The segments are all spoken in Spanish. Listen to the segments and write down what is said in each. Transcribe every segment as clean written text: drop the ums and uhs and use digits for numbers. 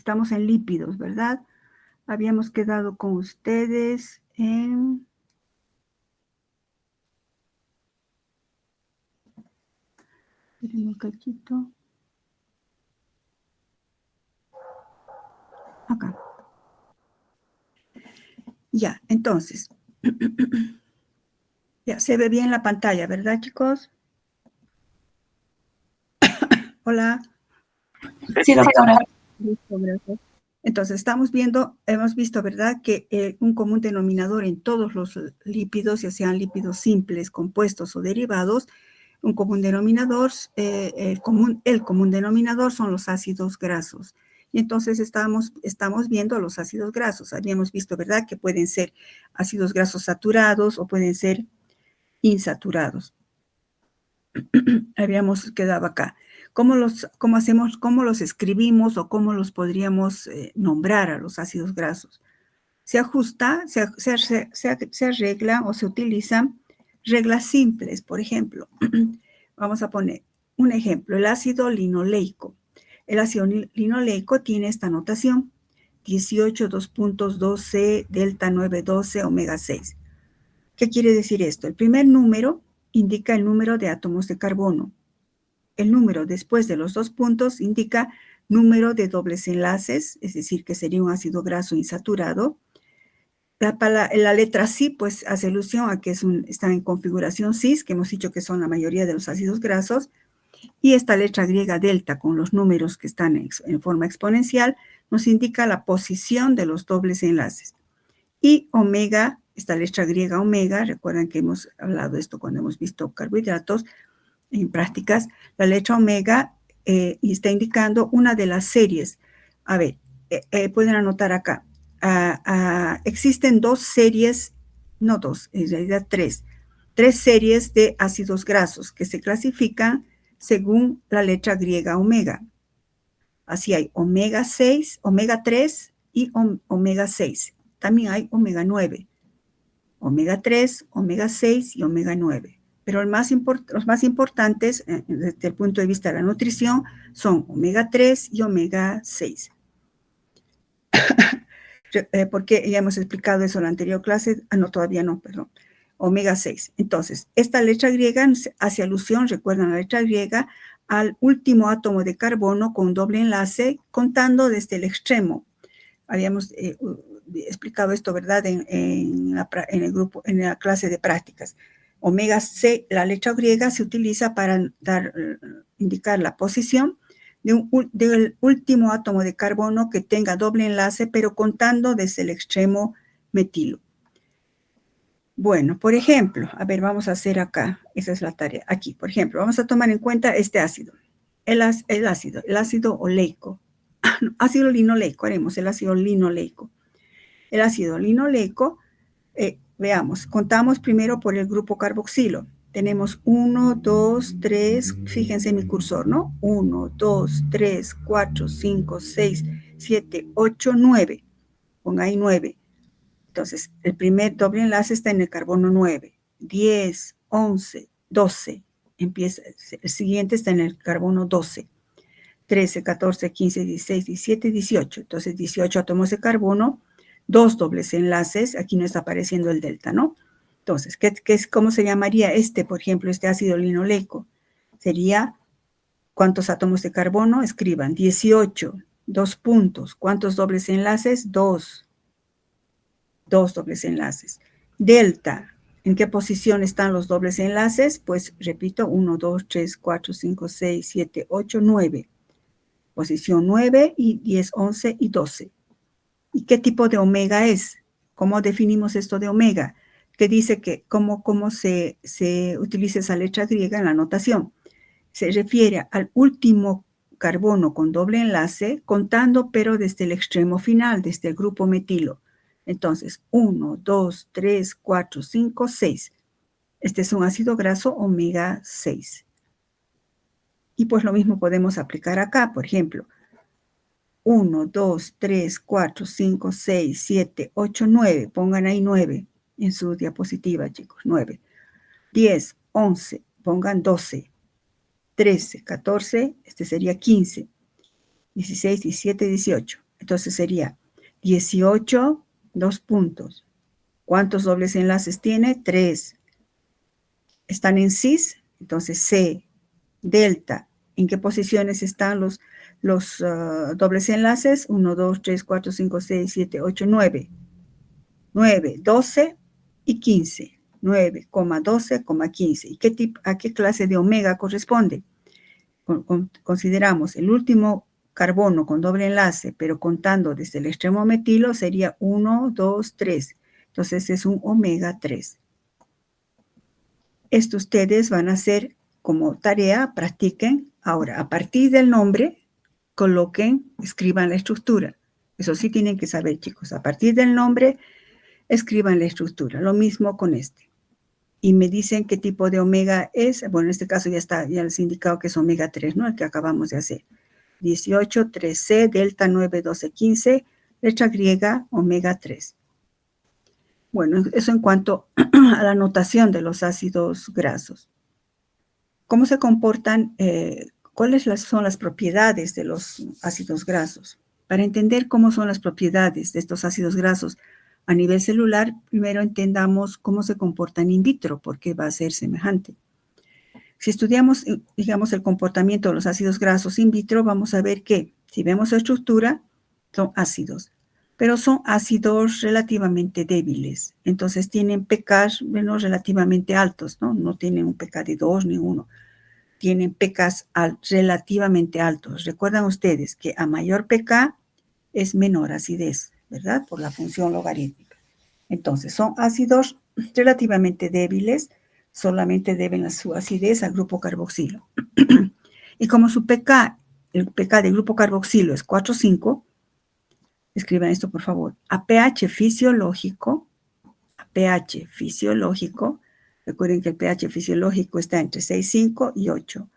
estamos en lípidos, ¿verdad? Habíamos quedado con ustedes en... Esperen un cachito. Acá. Ya, entonces. Ya, se ve bien la pantalla, ¿verdad, chicos? Hola. Sí, doctora. Listo, gracias. Entonces, hemos visto, ¿verdad?, que un común denominador en todos los lípidos, ya sean lípidos simples, compuestos o derivados, un común denominador, el común denominador son los ácidos grasos. Y entonces estamos viendo los ácidos grasos. Habíamos visto, ¿verdad?, que pueden ser ácidos grasos saturados o pueden ser insaturados. Habíamos quedado acá. ¿Cómo los escribimos o cómo los podríamos nombrar a los ácidos grasos? Se ajusta, se arreglan o se utilizan reglas simples. Por ejemplo, vamos a poner un ejemplo, el ácido linoleico. El ácido linoleico tiene esta notación, 18, 2.12, delta 912, omega 6. ¿Qué quiere decir esto? El primer número indica el número de átomos de carbono. El número después de los 2 puntos indica número de dobles enlaces, es decir, que sería un ácido graso insaturado. La letra Si, pues, hace alusión a que está en configuración cis, que hemos dicho que son la mayoría de los ácidos grasos. Y esta letra griega delta, con los números que están en forma exponencial, nos indica la posición de los dobles enlaces. Y omega, esta letra griega omega, recuerdan que hemos hablado de esto cuando hemos visto carbohidratos, en prácticas, la letra omega está indicando una de las series. A ver, pueden anotar acá. Existen 2 series, no 2, en realidad 3 series de ácidos grasos que se clasifican según la letra griega omega. Así hay omega 6, omega 3 y omega 6. También hay omega 9. Omega 3, omega 6 y omega 9. Pero los más importantes, desde el punto de vista de la nutrición, son omega 3 y omega 6. Porque ya hemos explicado eso en la anterior clase. No, todavía no, perdón. Omega 6. Entonces, esta letra griega hace alusión, recuerdan la letra griega, al último átomo de carbono con doble enlace, contando desde el extremo. Habíamos explicado esto, ¿verdad?, en la clase de prácticas. Omega 6, la letra griega se utiliza para indicar la posición del último átomo de carbono que tenga doble enlace, pero contando desde el extremo metilo. Bueno, por ejemplo, a ver, vamos a hacer acá, esa es la tarea. Aquí, por ejemplo, vamos a tomar en cuenta este ácido, el ácido oleico. Ácido linoleico, haremos el ácido linoleico. El ácido linoleico, veamos, contamos primero por el grupo carboxilo. Tenemos 1, 2, 3, fíjense en mi cursor, ¿no? 1, 2, 3, 4, 5, 6, 7, 8, 9. Ponga ahí 9. Entonces, el primer doble enlace está en el carbono 9. 10, 11, 12. El siguiente está en el carbono 12. 13, 14, 15, 16, 17, 18. Entonces, 18 átomos de carbono, 2 dobles enlaces. Aquí no está apareciendo el delta, ¿no? Entonces, ¿cómo se llamaría por ejemplo, este ácido linoleico? Sería, ¿cuántos átomos de carbono? Escriban, 18, 2 puntos. ¿Cuántos dobles enlaces? 2. 2 dobles enlaces. Delta, ¿en qué posición están los dobles enlaces? Pues, repito, 1, 2, 3, 4, 5, 6, 7, 8, 9. Posición 9 y 10, 11 y 12. ¿Y qué tipo de omega es? ¿Cómo definimos esto de omega? Que dice que cómo se utiliza esa letra griega en la notación. Se refiere al último carbono con doble enlace, contando pero desde el extremo final, desde el grupo metilo. Entonces, 1, 2, 3, 4, 5, 6. Este es un ácido graso omega 6. Y pues lo mismo podemos aplicar acá, por ejemplo. 1, 2, 3, 4, 5, 6, 7, 8, 9. Pongan ahí 9 en su diapositiva, chicos, 9. 10, 11, pongan 12. 13, 14, este sería 15. 16, 17, 18. Entonces sería 18, 2 puntos. ¿Cuántos dobles enlaces tiene? 3. Están en cis, entonces C, delta. ¿En qué posiciones están los dobles enlaces? 1, 2, 3, 4, 5, 6, 7, 8, 9. 9, 12 y 15. 9, 12, 15. ¿Y a qué clase de omega corresponde? Consideramos el último carbono con doble enlace, pero contando desde el extremo metilo, sería 1, 2, 3. Entonces es un omega 3. Esto ustedes van a hacer como tarea, practiquen. Ahora, a partir del nombre, coloquen, escriban la estructura. Eso sí tienen que saber, chicos. A partir del nombre, escriban la estructura. Lo mismo con este. Y me dicen qué tipo de omega es. Bueno, en este caso ya les he indicado que es omega 3, ¿no? El que acabamos de hacer. 18, 3C, delta 9, 12, 15, letra griega, omega 3. Bueno, eso en cuanto a la notación de los ácidos grasos. ¿Cómo se comportan? ¿Cuáles son las propiedades de los ácidos grasos? Para entender cómo son las propiedades de estos ácidos grasos a nivel celular, primero entendamos cómo se comportan in vitro, porque va a ser semejante. Si estudiamos, digamos, el comportamiento de los ácidos grasos in vitro, vamos a ver que, si vemos su estructura, son ácidos, pero son ácidos relativamente débiles. Entonces tienen pKs relativamente altos, ¿no? No tienen un pK de 2 ni 1. Tienen pKs relativamente altos. Recuerdan ustedes que a mayor pK es menor acidez, ¿verdad? Por la función logarítmica. Entonces, son ácidos relativamente débiles, solamente deben su acidez al grupo carboxilo. Y como su pK, el pK del grupo carboxilo es 4,5, escriban esto por favor, a pH fisiológico, recuerden que el pH fisiológico está entre 6,5 y 8.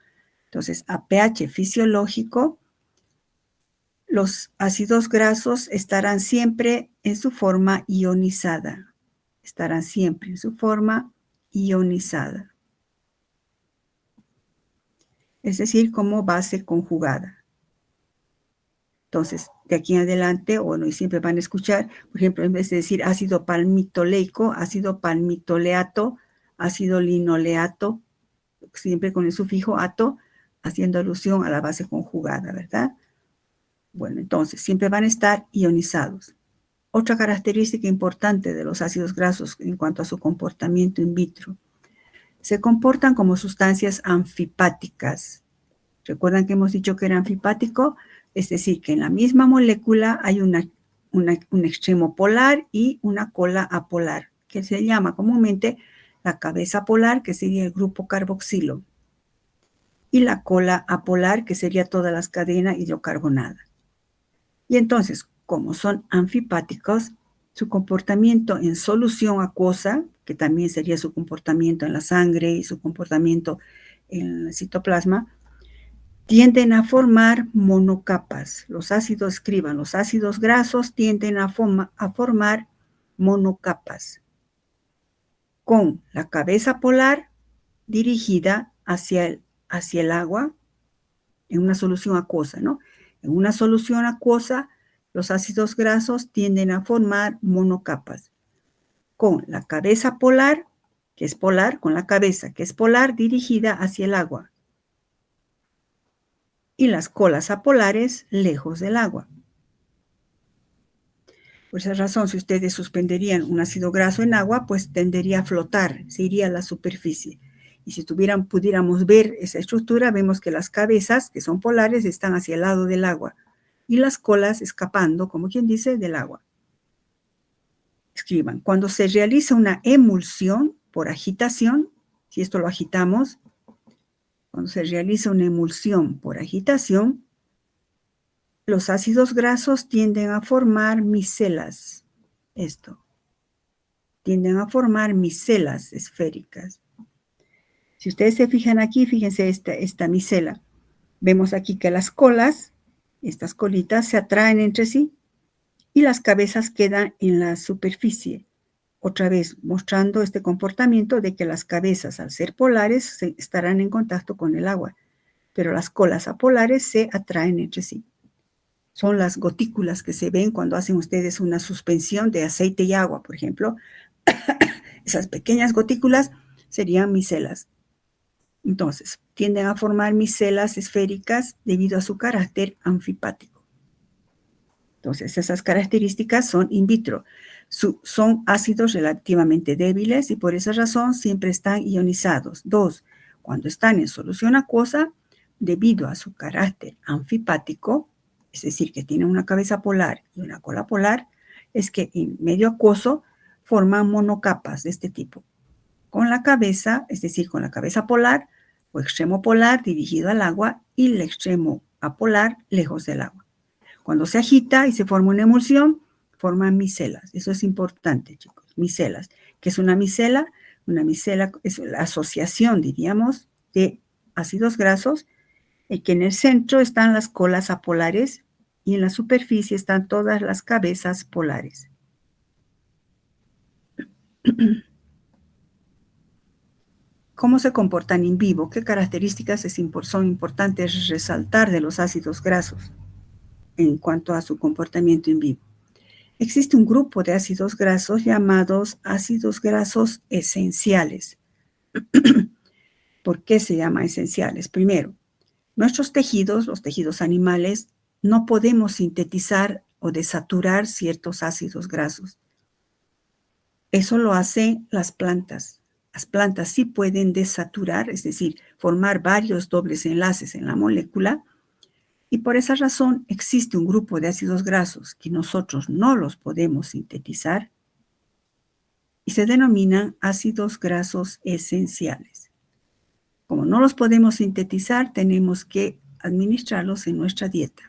Entonces, a pH fisiológico, los ácidos grasos estarán siempre en su forma ionizada. Estarán siempre en su forma ionizada. Es decir, como base conjugada. Entonces, de aquí en adelante, bueno, y siempre van a escuchar, por ejemplo, en vez de decir ácido palmitoleico, ácido palmitoleato, ácido linoleato, siempre con el sufijo ato, haciendo alusión a la base conjugada, ¿verdad? Bueno, entonces, siempre van a estar ionizados. Otra característica importante de los ácidos grasos en cuanto a su comportamiento in vitro, se comportan como sustancias anfipáticas. ¿Recuerdan que hemos dicho que era anfipático? Es decir, que en la misma molécula hay un extremo polar y una cola apolar, que se llama comúnmente la cabeza polar, que sería el grupo carboxilo, y la cola apolar, que sería todas las cadenas hidrocarbonadas. Y entonces, como son anfipáticos, su comportamiento en solución acuosa, que también sería su comportamiento en la sangre y su comportamiento en el citoplasma, tienden a formar monocapas. Los ácidos grasos tienden a formar monocapas, con la cabeza polar dirigida hacia el agua en una solución acuosa, ¿no? En una solución acuosa, los ácidos grasos tienden a formar monocapas, con la cabeza polar, que es polar, con la cabeza, que es polar, dirigida hacia el agua, y las colas apolares lejos del agua. Por esa razón, si ustedes suspenderían un ácido graso en agua, pues tendería a flotar, se iría a la superficie. Y si pudiéramos ver esa estructura, vemos que las cabezas, que son polares, están hacia el lado del agua y las colas escapando, como quien dice, del agua. Escriban, cuando se realiza una emulsión por agitación, si esto lo agitamos, cuando se realiza una emulsión por agitación, los ácidos grasos tienden a formar micelas. Tienden a formar micelas esféricas. Si ustedes se fijan aquí, fíjense esta micela. Vemos aquí que las colas, estas colitas, se atraen entre sí y las cabezas quedan en la superficie. Otra vez mostrando este comportamiento de que las cabezas, al ser polares, estarán en contacto con el agua, pero las colas apolares se atraen entre sí. son las gotículas que se ven cuando hacen ustedes una suspensión de aceite y agua, por ejemplo. Esas pequeñas gotículas serían micelas. Entonces, tienden a formar micelas esféricas debido a su carácter anfipático. Entonces, esas características son in vitro. Son ácidos relativamente débiles y por esa razón siempre están ionizados. 2. Cuando están en solución acuosa, debido a su carácter anfipático, es decir, que tienen una cabeza polar y una cola polar, es que en medio acuoso forman monocapas de este tipo. Con la cabeza, es decir, con la cabeza polar o extremo polar dirigido al agua y el extremo apolar lejos del agua. Cuando se agita y se forma una emulsión, forman micelas. Eso es importante, chicos. Micelas. ¿Qué es una micela? Una micela es la asociación, diríamos, de ácidos grasos, y que en el centro están las colas apolares y en la superficie están todas las cabezas polares. ¿Cómo se comportan in vivo? ¿Qué características son importantes resaltar de los ácidos grasos en cuanto a su comportamiento in vivo? Existe un grupo de ácidos grasos llamados ácidos grasos esenciales. ¿Por qué se llama esenciales? Primero, nuestros tejidos, los tejidos animales, no podemos sintetizar o desaturar ciertos ácidos grasos. Eso lo hacen las plantas. Las plantas sí pueden desaturar, es decir, formar varios dobles enlaces en la molécula, y por esa razón existe un grupo de ácidos grasos que nosotros no los podemos sintetizar y se denominan ácidos grasos esenciales. Como no los podemos sintetizar, tenemos que administrarlos en nuestra dieta.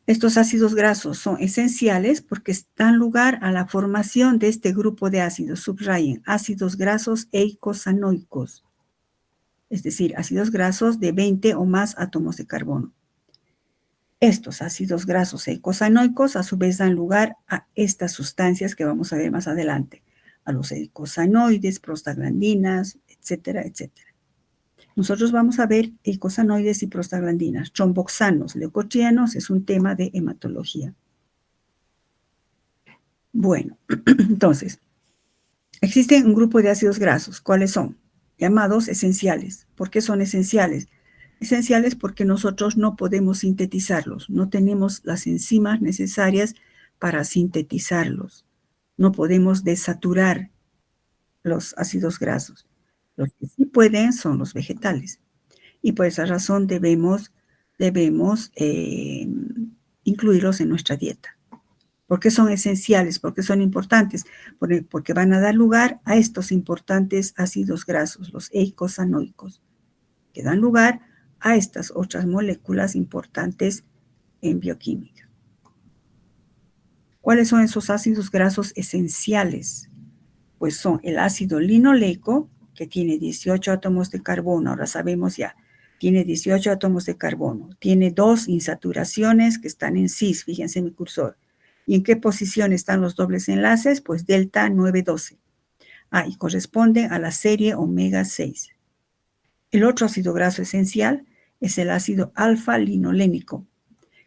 Estos ácidos grasos son esenciales porque dan lugar a la formación de este grupo de ácidos. Subrayen, ácidos grasos eicosanoicos, es decir, ácidos grasos de 20 o más átomos de carbono. Estos ácidos grasos eicosanoicos a su vez dan lugar a estas sustancias que vamos a ver más adelante, a los eicosanoides, prostaglandinas, etcétera, etcétera. Nosotros vamos a ver eicosanoides y prostaglandinas, tromboxanos, leucotrienos, es un tema de hematología. Bueno, entonces, existe un grupo de ácidos grasos. ¿Cuáles son? Llamados esenciales. ¿Por qué son esenciales? Esenciales porque nosotros no podemos sintetizarlos, no tenemos las enzimas necesarias para sintetizarlos. No podemos desaturar los ácidos grasos. Los que sí pueden son los vegetales. Y por esa razón debemos incluirlos en nuestra dieta. ¿Por qué son esenciales? ¿Por qué son importantes? Porque van a dar lugar a estos importantes ácidos grasos, los eicosanoicos, que dan lugar a estas otras moléculas importantes en bioquímica. ¿Cuáles son esos ácidos grasos esenciales? Pues son el ácido linoleico, que tiene 18 átomos de carbono, ahora sabemos ya, tiene 18 átomos de carbono, tiene 2 insaturaciones que están en cis, fíjense en mi cursor. ¿Y en qué posición están los dobles enlaces? Pues delta 912. Y corresponde a la serie omega 6. El otro ácido graso esencial es el ácido alfa-linolénico,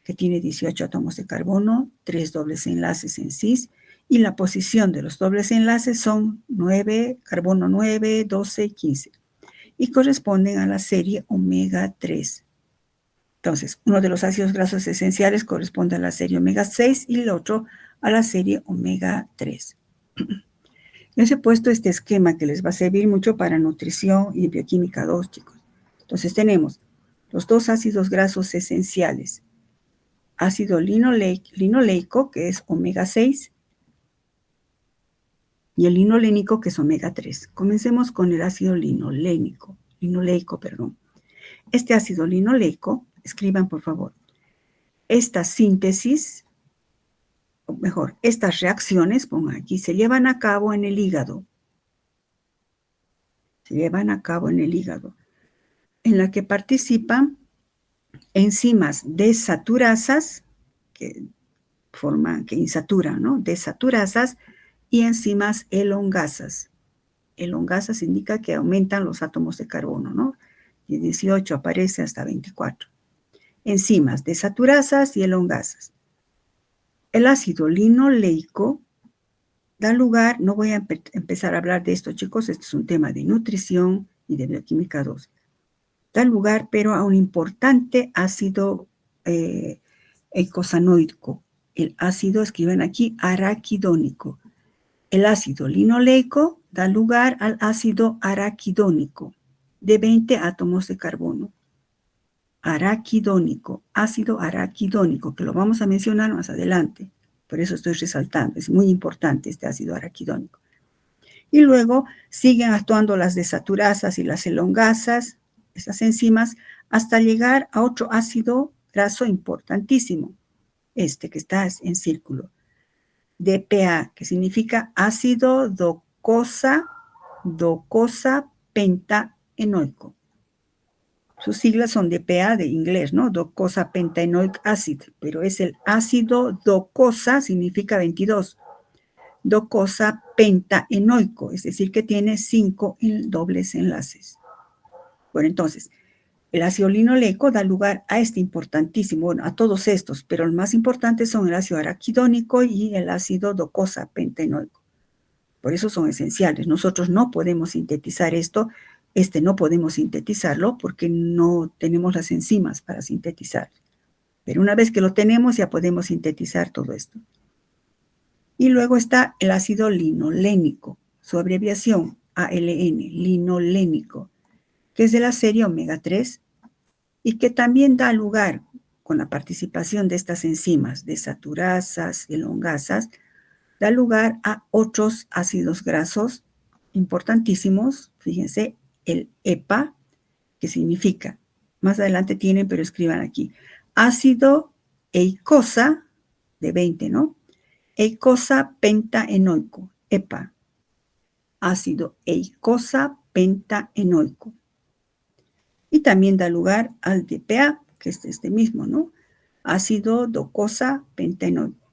que tiene 18 átomos de carbono, 3 dobles enlaces en cis, y la posición de los dobles enlaces son 9, carbono 9, 12 y 15, y corresponden a la serie omega 3. Entonces, uno de los ácidos grasos esenciales corresponde a la serie omega 6 y el otro a la serie omega 3. Les he puesto este esquema que les va a servir mucho para nutrición y bioquímica 2, chicos. Entonces tenemos los dos ácidos grasos esenciales. Ácido linoleico, que es omega 6, y el linolénico, que es omega 3. Comencemos con el ácido linoleico. Este ácido linoleico, escriban por favor, esta síntesis, o mejor, estas reacciones, pongan aquí, se llevan a cabo en el hígado. En la que participan enzimas desaturasas, que insaturan, ¿no? Desaturasas, y enzimas elongasas. Elongasas indica que aumentan los átomos de carbono, ¿no? De 18 aparece hasta 24. enzimas desaturasas y elongasas. El ácido linoleico da lugar, no voy a empezar a hablar de esto, chicos, este es un tema de nutrición y de bioquímica 2. Da lugar, pero a un importante ácido eicosanoico. El ácido, escriben aquí, araquidónico. El ácido linoleico da lugar al ácido araquidónico de 20 átomos de carbono. Araquidónico, ácido araquidónico, que lo vamos a mencionar más adelante. Por eso estoy resaltando, es muy importante este ácido araquidónico. Y luego siguen actuando las desaturasas y las elongasas, estas enzimas, hasta llegar a otro ácido graso importantísimo, este que está en círculo, DPA, que significa ácido docosa pentaenoico. Sus siglas son DPA de inglés, ¿no? Docosa pentaenoic acid, pero es el ácido docosa, significa 22. Docosa pentaenoico, es decir, que tiene 5 dobles enlaces. Bueno, entonces, el ácido linoleico da lugar a este importantísimo, bueno, a todos estos, pero los más importantes son el ácido araquidónico y el ácido docosa pentaenoico. Por eso son esenciales. Nosotros no podemos sintetizar esto, no podemos sintetizarlo porque no tenemos las enzimas para sintetizar. Pero una vez que lo tenemos, ya podemos sintetizar todo esto. Y luego está el ácido linolénico, su abreviación ALN, linolénico, que es de la serie omega 3 y que también da lugar, con la participación de estas enzimas desaturasas, elongasas, da lugar a otros ácidos grasos importantísimos. Fíjense, el EPA, que significa, más adelante tienen, pero escriban aquí, ácido eicosa, de 20, ¿no? Eicosa pentaenoico, EPA, ácido eicosa pentaenoico. Y también da lugar al DPA, que es este mismo, ¿no? Ácido docosa pentaenoico.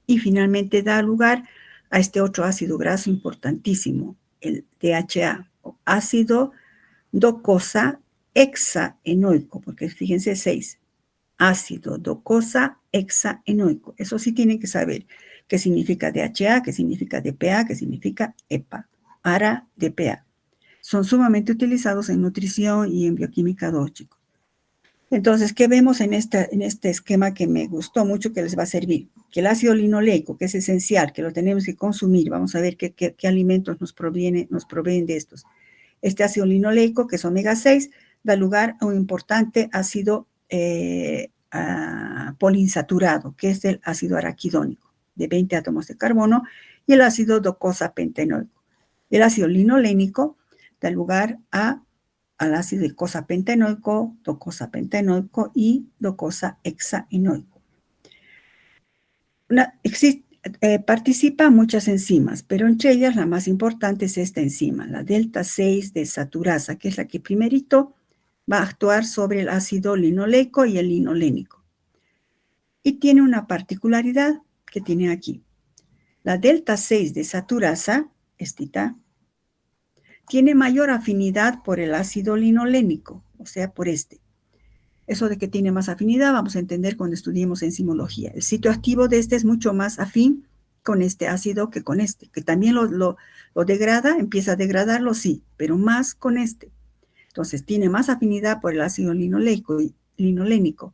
Y finalmente da lugar a este otro ácido graso importantísimo, el DHA, o ácido docosa hexaenoico, porque fíjense 6, ácido docosa hexaenoico. Eso sí tienen que saber qué significa DHA, qué significa DPA, qué significa EPA, ARA-DPA. Son sumamente utilizados en nutrición y en bioquímica 2, chicos. Entonces, ¿qué vemos en este esquema que me gustó mucho, que les va a servir? Que el ácido linoleico, que es esencial, que lo tenemos que consumir, vamos a ver qué alimentos nos proveen de estos. Este ácido linoleico, que es omega 6, da lugar a un importante ácido poliinsaturado, que es el ácido araquidónico, de 20 átomos de carbono, y el ácido docosa pentaenoico. El ácido linolénico da lugar al ácido docosa pentaenoico, docosa pentaenoico y docosa hexaenoico. Participa muchas enzimas, pero entre ellas la más importante es esta enzima, la delta 6 desaturasa, que es la que primerito va a actuar sobre el ácido linoleico y el linolénico. Y tiene una particularidad que tiene aquí. La delta 6 desaturasa, estita, tiene mayor afinidad por el ácido linolénico, o sea, por este. Eso de que tiene más afinidad vamos a entender cuando estudiemos enzimología. El sitio activo de este es mucho más afín con este ácido que con este, que también lo degrada, empieza a degradarlo, sí, pero más con este. Entonces, tiene más afinidad por el ácido linolénico,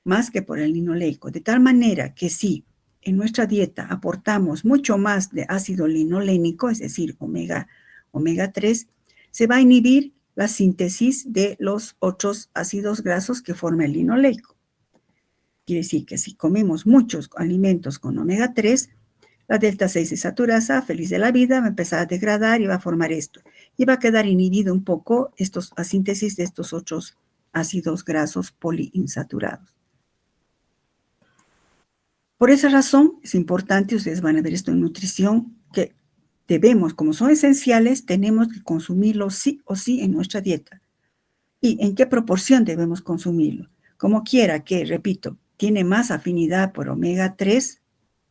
más que por el linoleico, de tal manera que si en nuestra dieta aportamos mucho más de ácido linolénico, es decir, omega 3, se va a inhibir la síntesis de los otros ácidos grasos que forma el linoleico. Quiere decir que si comemos muchos alimentos con omega 3, la delta 6 desaturasa, feliz de la vida, va a empezar a degradar y va a formar esto. Y va a quedar inhibido un poco la síntesis de estos otros ácidos grasos poliinsaturados. Por esa razón, es importante, ustedes van a ver esto en nutrición, que debemos, como son esenciales, tenemos que consumirlos sí o sí en nuestra dieta. ¿Y en qué proporción debemos consumirlo? Como quiera que, repito, tiene más afinidad por omega 3,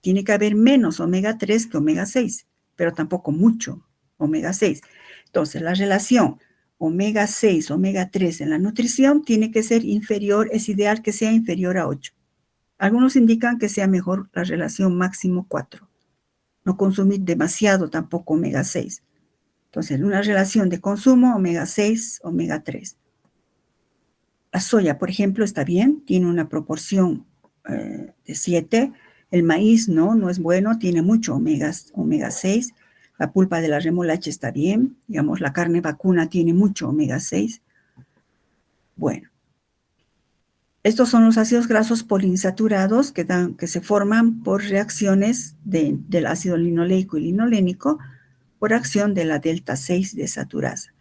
tiene que haber menos omega 3 que omega 6, pero tampoco mucho omega 6. Entonces, la relación omega 6, omega 3 en la nutrición tiene que ser inferior, es ideal que sea inferior a 8. Algunos indican que sea mejor la relación máximo 4. No consumir demasiado tampoco omega 6. Entonces, una relación de consumo omega 6, omega 3. La soya, por ejemplo, está bien, tiene una proporción de 7. El maíz no es bueno, tiene mucho omega 6. La pulpa de la remolacha está bien. Digamos, la carne vacuna tiene mucho omega 6. Bueno, estos son los ácidos grasos poliinsaturados que se forman por reacciones del ácido linoleico y linolénico por acción de la delta 6 desaturasa.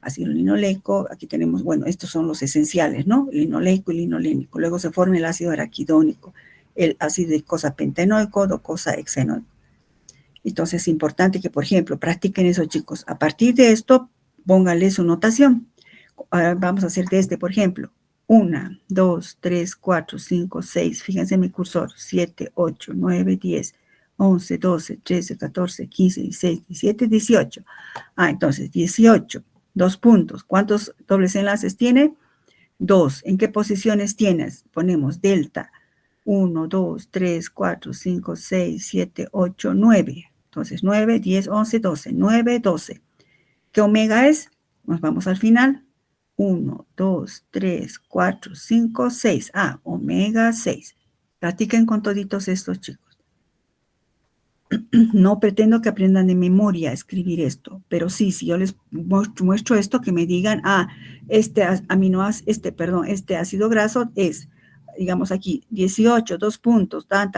Ácido linoleico, aquí tenemos, bueno, estos son los esenciales, ¿no? Linoleico y linolénico. Luego se forma el ácido araquidónico, el ácido eicosapentenoico, docosahexenoico. Entonces es importante que, por ejemplo, practiquen eso, chicos. A partir de esto, pónganle su notación. Vamos a hacer por ejemplo, 1, 2, 3, 4, 5, 6, fíjense en mi cursor, 7, 8, 9, 10, 11, 12, 13, 14, 15, 16, 17, 18. Entonces, 18. 2 puntos. ¿Cuántos dobles enlaces tiene? 2. ¿En qué posiciones tienes? Ponemos delta. 1, 2, 3, 4, 5, 6, 7, 8, 9. Entonces, 9, 10, 11, 12. 9, 12. ¿Qué omega es? Nos vamos al final. 1, 2, 3, 4, 5, 6. Omega 6. Practiquen con toditos estos, chicos. No pretendo que aprendan de memoria a escribir esto, pero sí, si yo les muestro esto, que me digan, este ácido graso es, digamos aquí, 18, 2 puntos, tan.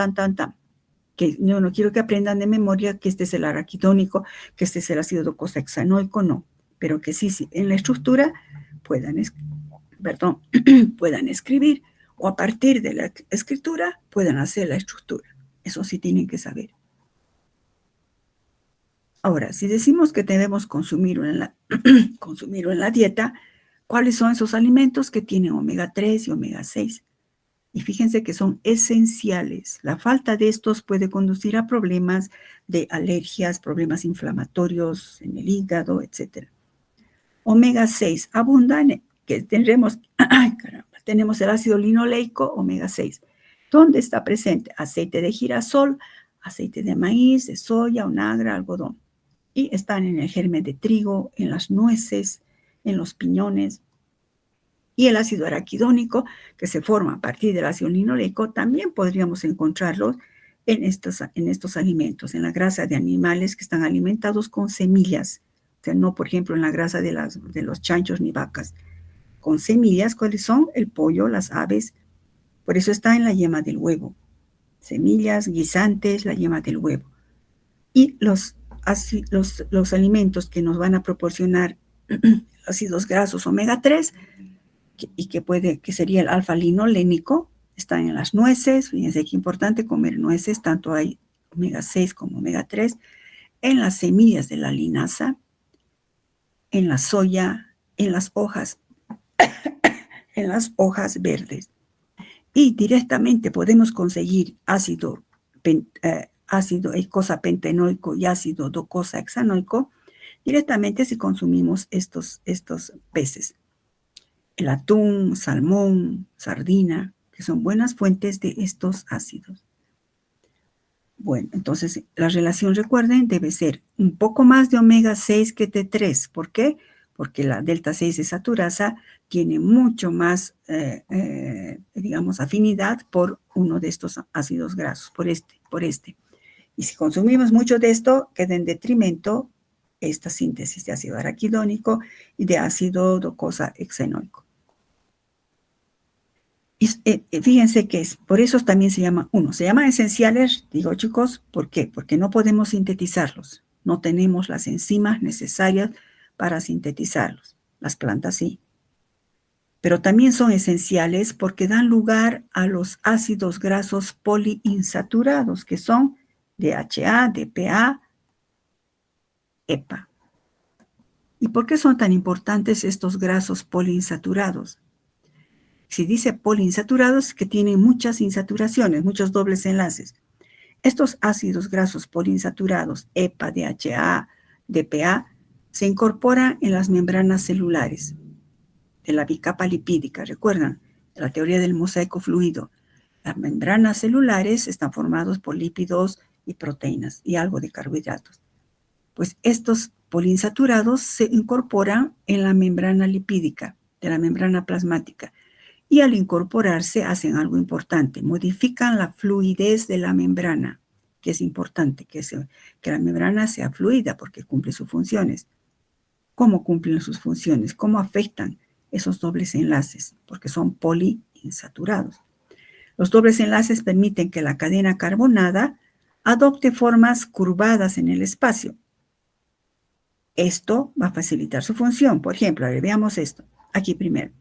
Que yo no quiero que aprendan de memoria que este es el araquidónico, que este es el ácido docosahexanoico, no, pero que sí, en la estructura puedan escribir, o a partir de la escritura puedan hacer la estructura. Eso sí tienen que saber. Ahora, si decimos que debemos consumirlo en la dieta, ¿cuáles son esos alimentos que tienen omega 3 y omega 6? Y fíjense que son esenciales. La falta de estos puede conducir a problemas de alergias, problemas inflamatorios en el hígado, etc. Omega 6 abundan, que tenemos el ácido linoleico, omega 6. ¿Dónde está presente? Aceite de girasol, aceite de maíz, de soya, onagra, algodón. Y están en el germen de trigo, en las nueces, en los piñones. Y el ácido araquidónico, que se forma a partir del ácido linoleico, también podríamos encontrarlo en estos alimentos, en la grasa de animales que están alimentados con semillas. O sea, no, por ejemplo, en la grasa de los chanchos ni vacas. Con semillas, ¿cuáles son? El pollo, las aves. Por eso está en la yema del huevo. Semillas, guisantes, la yema del huevo. Y los alimentos que nos van a proporcionar ácidos grasos omega 3 que sería el alfa-linolénico, están en las nueces. Fíjense qué importante comer nueces, tanto hay omega 6 como omega 3, en las semillas de la linaza, en la soya, en las hojas verdes. Y directamente podemos conseguir ácido eicosapentenoico y ácido docosahexanoico directamente si consumimos estos peces. El atún, salmón, sardina, que son buenas fuentes de estos ácidos. Bueno, entonces la relación, recuerden, debe ser un poco más de omega 6 que T3. ¿Por qué? Porque la delta 6 desaturasa tiene mucho más, afinidad por uno de estos ácidos grasos, por este. Y si consumimos mucho de esto, queda en detrimento esta síntesis de ácido araquidónico y de ácido docosahexanoico. Y fíjense que por eso también se llaman esenciales, digo, chicos, ¿por qué? Porque no podemos sintetizarlos, no tenemos las enzimas necesarias para sintetizarlos, las plantas sí. Pero también son esenciales porque dan lugar a los ácidos grasos poliinsaturados, que son DHA, DPA, EPA. ¿Y por qué son tan importantes estos grasos poliinsaturados? Si dice poliinsaturados, que tienen muchas insaturaciones, muchos dobles enlaces. Estos ácidos grasos poliinsaturados, EPA, DHA, DPA, se incorporan en las membranas celulares de la bicapa lipídica. ¿Recuerdan? La teoría del mosaico fluido. Las membranas celulares están formadas por lípidos y proteínas y algo de carbohidratos. Pues estos poliinsaturados se incorporan en la membrana lipídica, de la membrana plasmática. Y al incorporarse hacen algo importante, modifican la fluidez de la membrana, que es importante, que la membrana sea fluida porque cumple sus funciones. ¿Cómo cumplen sus funciones? ¿Cómo afectan esos dobles enlaces? Porque son poliinsaturados. Los dobles enlaces permiten que la cadena carbonada adopte formas curvadas en el espacio. Esto va a facilitar su función. Por ejemplo, veamos esto. Aquí primero.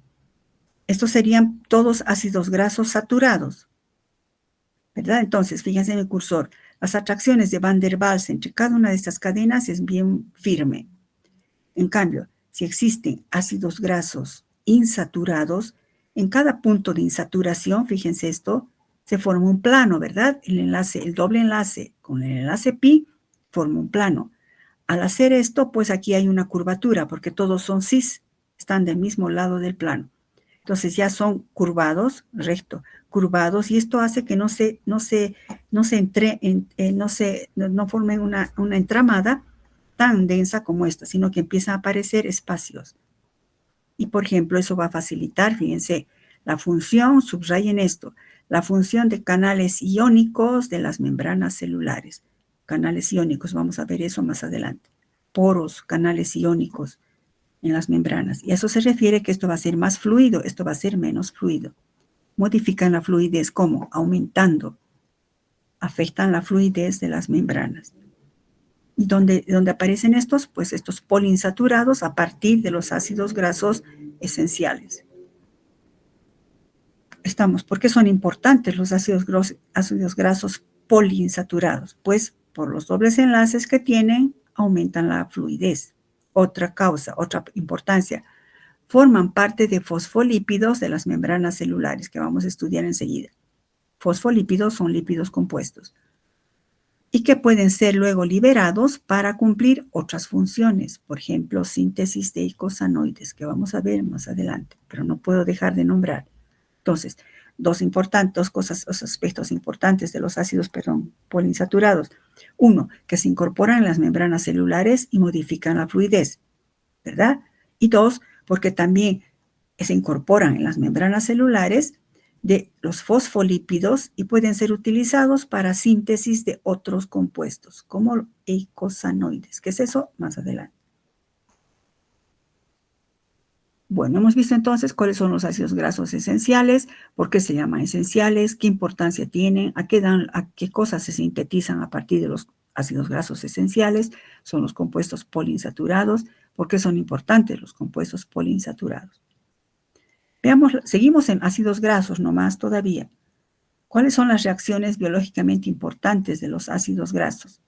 Estos serían todos ácidos grasos saturados, ¿verdad? Entonces, fíjense en el cursor. Las atracciones de Van der Waals entre cada una de estas cadenas es bien firme. En cambio, si existen ácidos grasos insaturados, en cada punto de insaturación, fíjense esto, se forma un plano, ¿verdad? El doble enlace con el enlace pi forma un plano. Al hacer esto, pues aquí hay una curvatura, porque todos son cis, están del mismo lado del plano. Entonces ya son curvados, recto, curvados, y esto hace que no formen una entramada tan densa como esta, sino que empiezan a aparecer espacios. Y por ejemplo, eso va a facilitar, fíjense, la función, subrayen esto, la función de canales iónicos de las membranas celulares. Canales iónicos, vamos a ver eso más adelante. Poros, canales iónicos en las membranas. Y a eso se refiere que esto va a ser más fluido, esto va a ser menos fluido. Modifican la fluidez, ¿cómo? Aumentando. Afectan la fluidez de las membranas. ¿Y dónde aparecen estos? Pues estos poliinsaturados a partir de los ácidos grasos esenciales. ¿Por qué son importantes los ácidos grasos poliinsaturados? Pues por los dobles enlaces que tienen, aumentan la fluidez. Otra causa, otra importancia, forman parte de fosfolípidos de las membranas celulares que vamos a estudiar enseguida. Fosfolípidos son lípidos compuestos y que pueden ser luego liberados para cumplir otras funciones, por ejemplo, síntesis de eicosanoides, que vamos a ver más adelante, pero no puedo dejar de nombrar. Entonces, dos aspectos importantes de los ácidos, poliinsaturados. Uno, que se incorporan en las membranas celulares y modifican la fluidez, ¿verdad? Y dos, porque también se incorporan en las membranas celulares de los fosfolípidos y pueden ser utilizados para síntesis de otros compuestos, como eicosanoides. ¿Qué es eso? Más adelante. Bueno, hemos visto entonces cuáles son los ácidos grasos esenciales, por qué se llaman esenciales, qué importancia tienen, a qué cosas se sintetizan a partir de los ácidos grasos esenciales, son los compuestos poliinsaturados, por qué son importantes los compuestos poliinsaturados. Veamos, seguimos en ácidos grasos nomás todavía. ¿Cuáles son las reacciones biológicamente importantes de los ácidos grasos?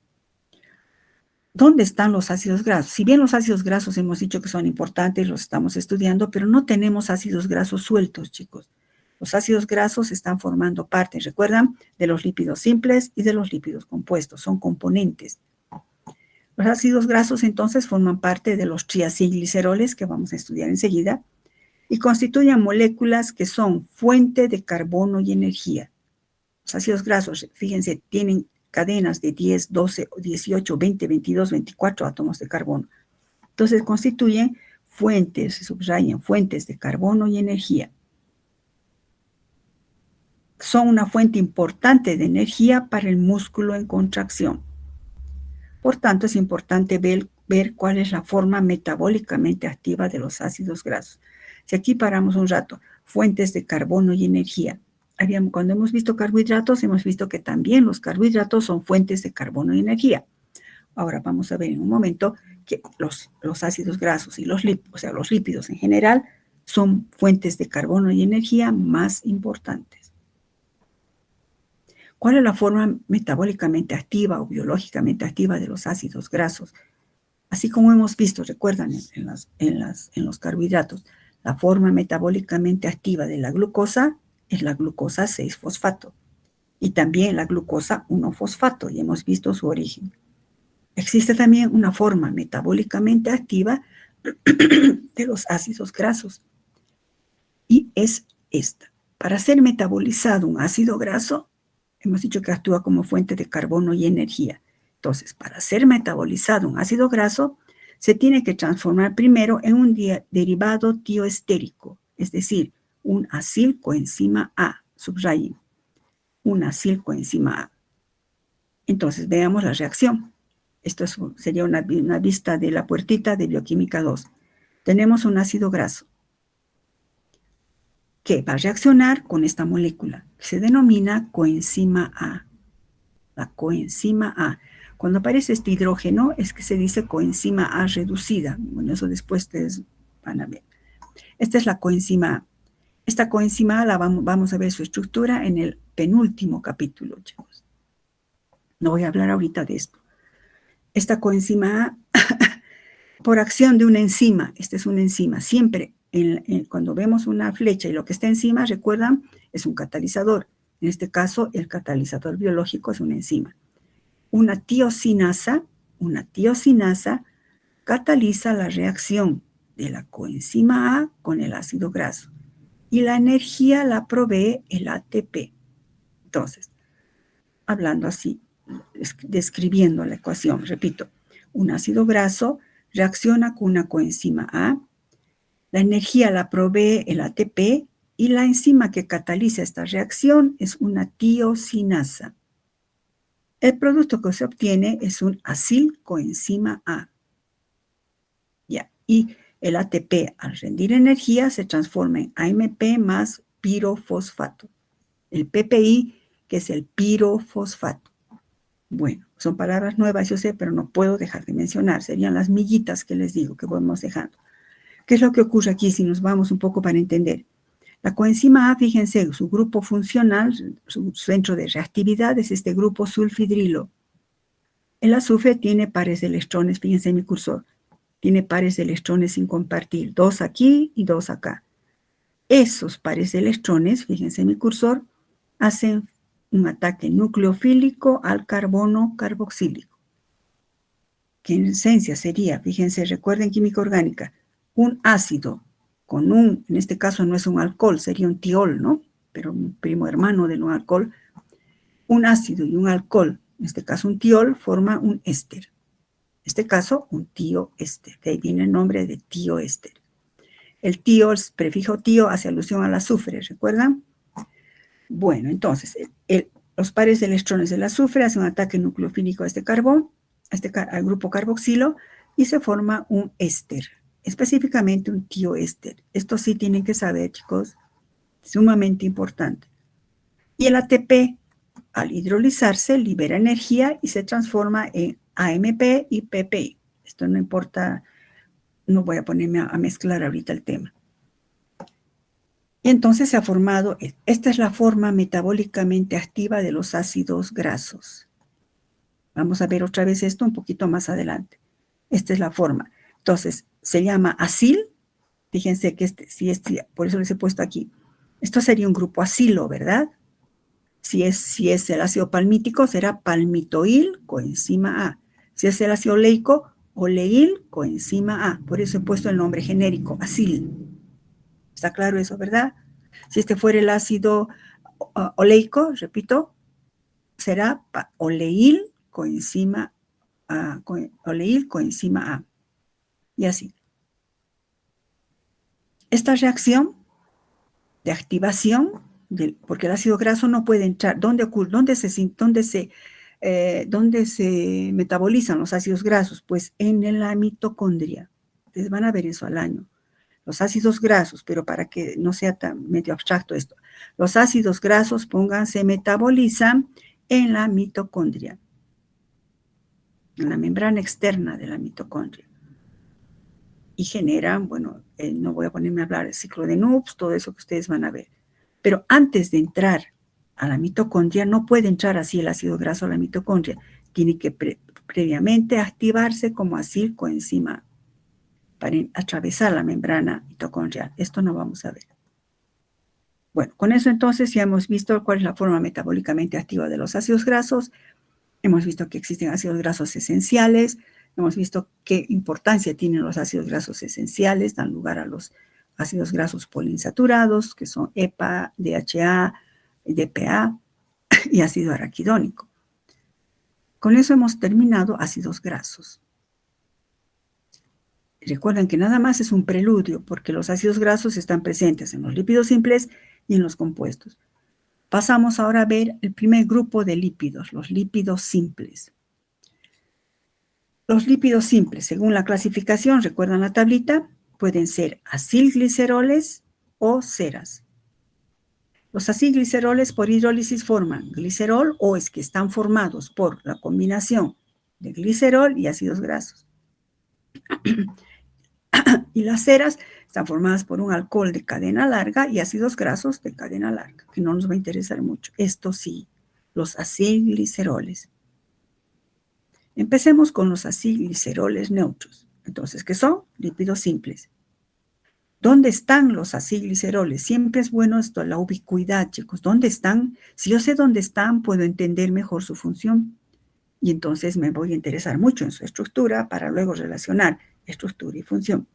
¿Dónde están los ácidos grasos? Si bien los ácidos grasos hemos dicho que son importantes, los estamos estudiando, pero no tenemos ácidos grasos sueltos, chicos. Los ácidos grasos están formando parte, recuerdan, de los lípidos simples y de los lípidos compuestos, son componentes. Los ácidos grasos entonces forman parte de los triacilgliceroles que vamos a estudiar enseguida y constituyen moléculas que son fuente de carbono y energía. Los ácidos grasos, fíjense, tienen cadenas de 10, 12, 18, 20, 22, 24 átomos de carbono. Entonces constituyen fuentes, se subrayan, fuentes de carbono y energía. Son una fuente importante de energía para el músculo en contracción. Por tanto, es importante ver cuál es la forma metabólicamente activa de los ácidos grasos. Si aquí paramos un rato, fuentes de carbono y energía. Cuando hemos visto carbohidratos, hemos visto que también los carbohidratos son fuentes de carbono y energía. Ahora vamos a ver en un momento que los ácidos grasos y los lípidos en general son fuentes de carbono y energía más importantes. ¿Cuál es la forma metabólicamente activa o biológicamente activa de los ácidos grasos? Así como hemos visto, recuerdan en los carbohidratos, la forma metabólicamente activa de la glucosa es la glucosa 6-fosfato y también la glucosa 1-fosfato, y hemos visto su origen. Existe también una forma metabólicamente activa de los ácidos grasos. Y es esta. Para ser metabolizado un ácido graso, hemos dicho que actúa como fuente de carbono y energía. Entonces, para ser metabolizado un ácido graso, se tiene que transformar primero en un derivado tioestérico, es decir, un acilcoenzima A, subrayen, un acilcoenzima A. Entonces, veamos la reacción. Esto sería una vista de la puertita de bioquímica 2. Tenemos un ácido graso que va a reaccionar con esta molécula, que se denomina coenzima A. La coenzima A. Cuando aparece este hidrógeno, es que se dice coenzima A reducida. Bueno, eso después ustedes van a ver. Esta es la coenzima A. Esta coenzima A vamos a ver su estructura en el penúltimo capítulo, chicos. No voy a hablar ahorita de esto. Esta coenzima A, por acción de una enzima, esta es una enzima, siempre cuando vemos una flecha y lo que está encima, recuerdan, es un catalizador. En este caso, el catalizador biológico es una enzima. Una tiosinasa cataliza la reacción de la coenzima A con el ácido graso y la energía la provee el ATP. Entonces, hablando así, describiendo la ecuación, repito, un ácido graso reacciona con una coenzima A, la energía la provee el ATP y la enzima que cataliza esta reacción es una tiosinasa. El producto que se obtiene es un acilcoenzima A. Ya. Y el ATP, al rendir energía, se transforma en AMP más pirofosfato. El PPI, que es el pirofosfato. Bueno, son palabras nuevas, yo sé, pero no puedo dejar de mencionar. Serían las miguitas que les digo que vamos dejando. ¿Qué es lo que ocurre aquí si nos vamos un poco para entender? La coenzima A, fíjense, su grupo funcional, su centro de reactividad es este grupo sulfidrilo. El azufre tiene pares de electrones, fíjense en mi cursor, tiene pares de electrones sin compartir, 2 aquí y 2 acá. Esos pares de electrones, fíjense en mi cursor, hacen un ataque nucleofílico al carbono carboxílico, que en esencia sería, fíjense, recuerden química orgánica, un ácido con en este caso no es un alcohol, sería un tiol, ¿no? Pero un primo hermano de un alcohol, un ácido y un alcohol, en este caso un tiol, forma un éster. En este caso, un tioéster, de ahí viene el nombre de tioéster. El tío, el prefijo tío, hace alusión al azufre, ¿recuerdan? Bueno, entonces, los pares de electrones del azufre hacen un ataque nucleofílico a este carbón, al grupo carboxilo, y se forma un éster, específicamente un tioéster. Esto sí tienen que saber, chicos, sumamente importante. Y el ATP, al hidrolizarse, libera energía y se transforma en AMP y PPI. Esto no importa, no voy a ponerme a mezclar ahorita el tema. Y entonces se ha formado, esta es la forma metabólicamente activa de los ácidos grasos. Vamos a ver otra vez esto un poquito más adelante. Esta es la forma. Entonces, se llama acil. Fíjense que por eso les he puesto aquí. Esto sería un grupo acilo, ¿verdad? Si es el ácido palmítico, será palmitoil coenzima A. Si es el ácido oleico, oleil coenzima A. Por eso he puesto el nombre genérico, acil. ¿Está claro eso, verdad? Si este fuera el ácido oleico, repito, será oleil coenzima A. Oleil coenzima A. Y así. Esta reacción de activación, porque el ácido graso no puede entrar. ¿Dónde se metabolizan los ácidos grasos? Pues en la mitocondria. Ustedes van a ver eso al año. Los ácidos grasos, pero para que no sea tan medio abstracto esto. Los ácidos grasos, se metabolizan en la mitocondria, en la membrana externa de la mitocondria. Y generan, bueno, no voy a ponerme a hablar del ciclo de Knups, todo eso que ustedes van a ver. Pero antes de entrar a la mitocondria, no puede entrar así el ácido graso a la mitocondria. Tiene que previamente activarse como acilcoenzima para atravesar la membrana mitocondrial. Esto no vamos a ver. Bueno, con eso entonces ya hemos visto cuál es la forma metabólicamente activa de los ácidos grasos. Hemos visto que existen ácidos grasos esenciales, hemos visto qué importancia tienen los ácidos grasos esenciales, dan lugar a los ácidos grasos poliinsaturados, que son EPA, DHA, DPA y ácido araquidónico. Con eso hemos terminado ácidos grasos. Recuerden que nada más es un preludio, porque los ácidos grasos están presentes en los lípidos simples y en los compuestos. Pasamos ahora a ver el primer grupo de lípidos, los lípidos simples. Los lípidos simples, según la clasificación, recuerdan la tablita, pueden ser acilgliceroles o ceras. Los acilgliceroles por hidrólisis forman glicerol o es que están formados por la combinación de glicerol y ácidos grasos. Y las ceras están formadas por un alcohol de cadena larga y ácidos grasos de cadena larga, que no nos va a interesar mucho. Esto sí, los acilgliceroles. Empecemos con los acilgliceroles neutros. Entonces, ¿qué son? Lípidos simples. ¿Dónde están los acilgliceroles? Siempre es bueno esto, la ubicuidad, chicos. ¿Dónde están? Si yo sé dónde están, puedo entender mejor su función. Y entonces me voy a interesar mucho en su estructura para luego relacionar estructura y función.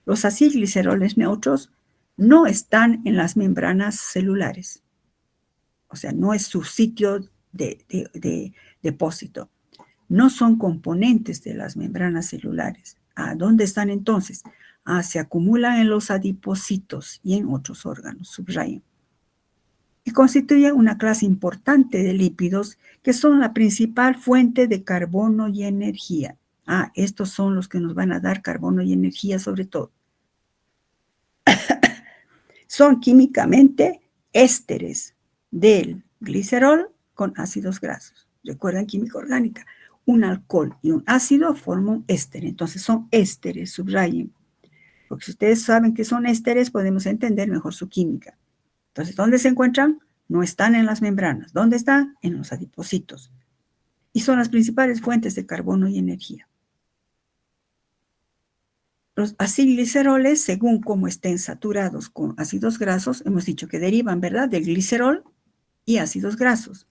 Los acilgliceroles neutros no están en las membranas celulares. O sea, no es su sitio de depósito. No son componentes de las membranas celulares. ¿Dónde están entonces? Se acumulan en los adipocitos y en otros órganos, subrayen. Y constituyen una clase importante de lípidos que son la principal fuente de carbono y energía. Estos son los que nos van a dar carbono y energía sobre todo. Son químicamente ésteres del glicerol con ácidos grasos. Recuerdan química orgánica. Un alcohol y un ácido forman un éster. Entonces son ésteres, subrayen. Porque si ustedes saben que son ésteres, podemos entender mejor su química. Entonces, ¿dónde se encuentran? No están en las membranas. ¿Dónde están? En los adipocitos. Y son las principales fuentes de carbono y energía. Los acilgliceroles, según cómo estén saturados con ácidos grasos, hemos dicho que derivan, ¿verdad?, del glicerol y ácidos grasos.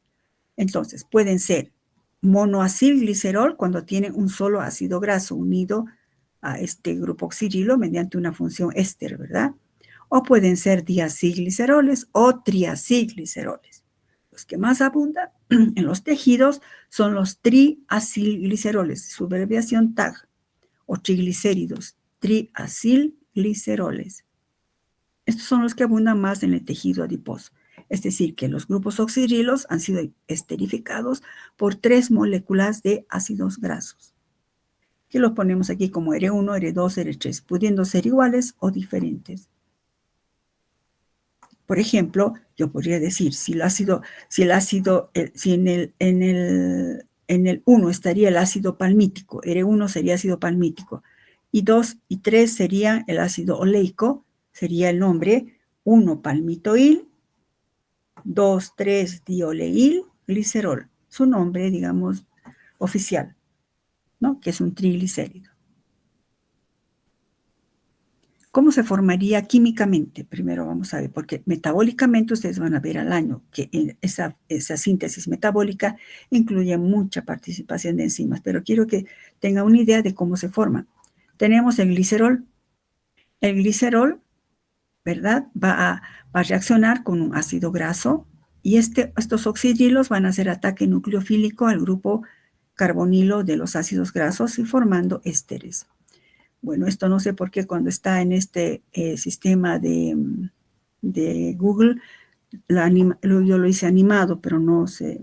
Entonces, pueden ser monoacilglicerol cuando tienen un solo ácido graso unido a este grupo oxidrilo mediante una función éster, ¿verdad? O pueden ser diacilgliceroles o triacilgliceroles. Los que más abundan en los tejidos son los triacilgliceroles, su abreviación TAG, o triglicéridos, triacilgliceroles. Estos son los que abundan más en el tejido adiposo. Es decir, que los grupos oxidrilos han sido esterificados por 3 moléculas de ácidos grasos, que los ponemos aquí como R1, R2, R3, pudiendo ser iguales o diferentes. Por ejemplo, yo podría decir, si en el 1 estaría el ácido palmítico, R1 sería ácido palmítico, y 2 y 3 sería el ácido oleico, sería el nombre 1-palmitoil, 2,3-dioleil glicerol, su nombre, digamos, oficial, ¿no?, que es un triglicérido. ¿Cómo se formaría químicamente? Primero vamos a ver, porque metabólicamente ustedes van a ver al año que esa síntesis metabólica incluye mucha participación de enzimas, pero quiero que tengan una idea de cómo se forma. Tenemos el glicerol. El glicerol, ¿verdad?, va a reaccionar con un ácido graso y estos oxidrilos van a hacer ataque nucleofílico al grupo carbonilo de los ácidos grasos y formando ésteres. Bueno, esto no sé por qué cuando está en este sistema de Google, yo lo hice animado, pero no se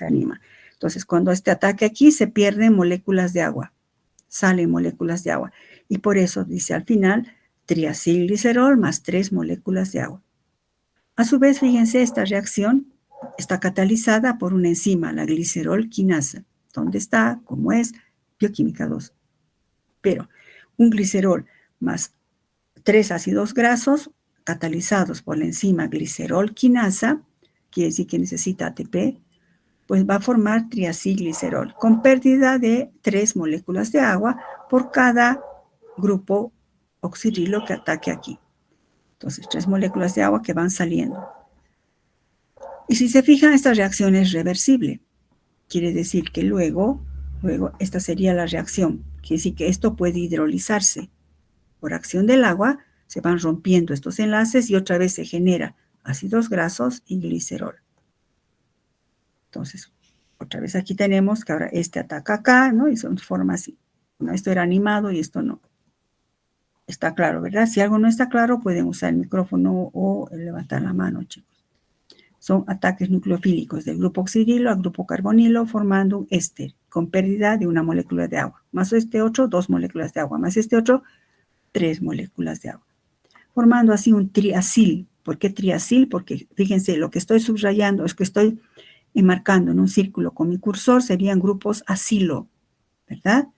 anima. Entonces, cuando este ataque aquí, se pierden moléculas de agua, salen moléculas de agua. Y por eso dice al final, triacilglicerol más 3 moléculas de agua. A su vez, fíjense, esta reacción está catalizada por una enzima, la glicerol quinasa. ¿Dónde está? ¿Cómo es? Bioquímica 2. Pero un glicerol más 3 ácidos grasos catalizados por la enzima glicerol quinasa, quiere decir que necesita ATP, pues va a formar triacilglicerol con pérdida de 3 moléculas de agua por cada grupo oxidrilo que ataque aquí. Entonces, 3 moléculas de agua que van saliendo. Y si se fijan, esta reacción es reversible. Quiere decir que luego esta sería la reacción. Quiere decir que esto puede hidrolizarse. Por acción del agua se van rompiendo estos enlaces y otra vez se genera ácidos grasos y glicerol. Entonces, otra vez aquí tenemos que ahora este ataca acá, ¿no? Y son formas así. No, esto era animado y esto no. Está claro, ¿verdad? Si algo no está claro, pueden usar el micrófono o levantar la mano, chicos. Son ataques nucleofílicos del grupo oxidilo al grupo carbonilo formando un éster con pérdida de una molécula de agua. Más este otro, 2 moléculas de agua. Más este otro, 3 moléculas de agua. Formando así un triacil. ¿Por qué triacil? Porque fíjense, lo que estoy subrayando es que estoy enmarcando en un círculo con mi cursor serían grupos acilo, ¿verdad?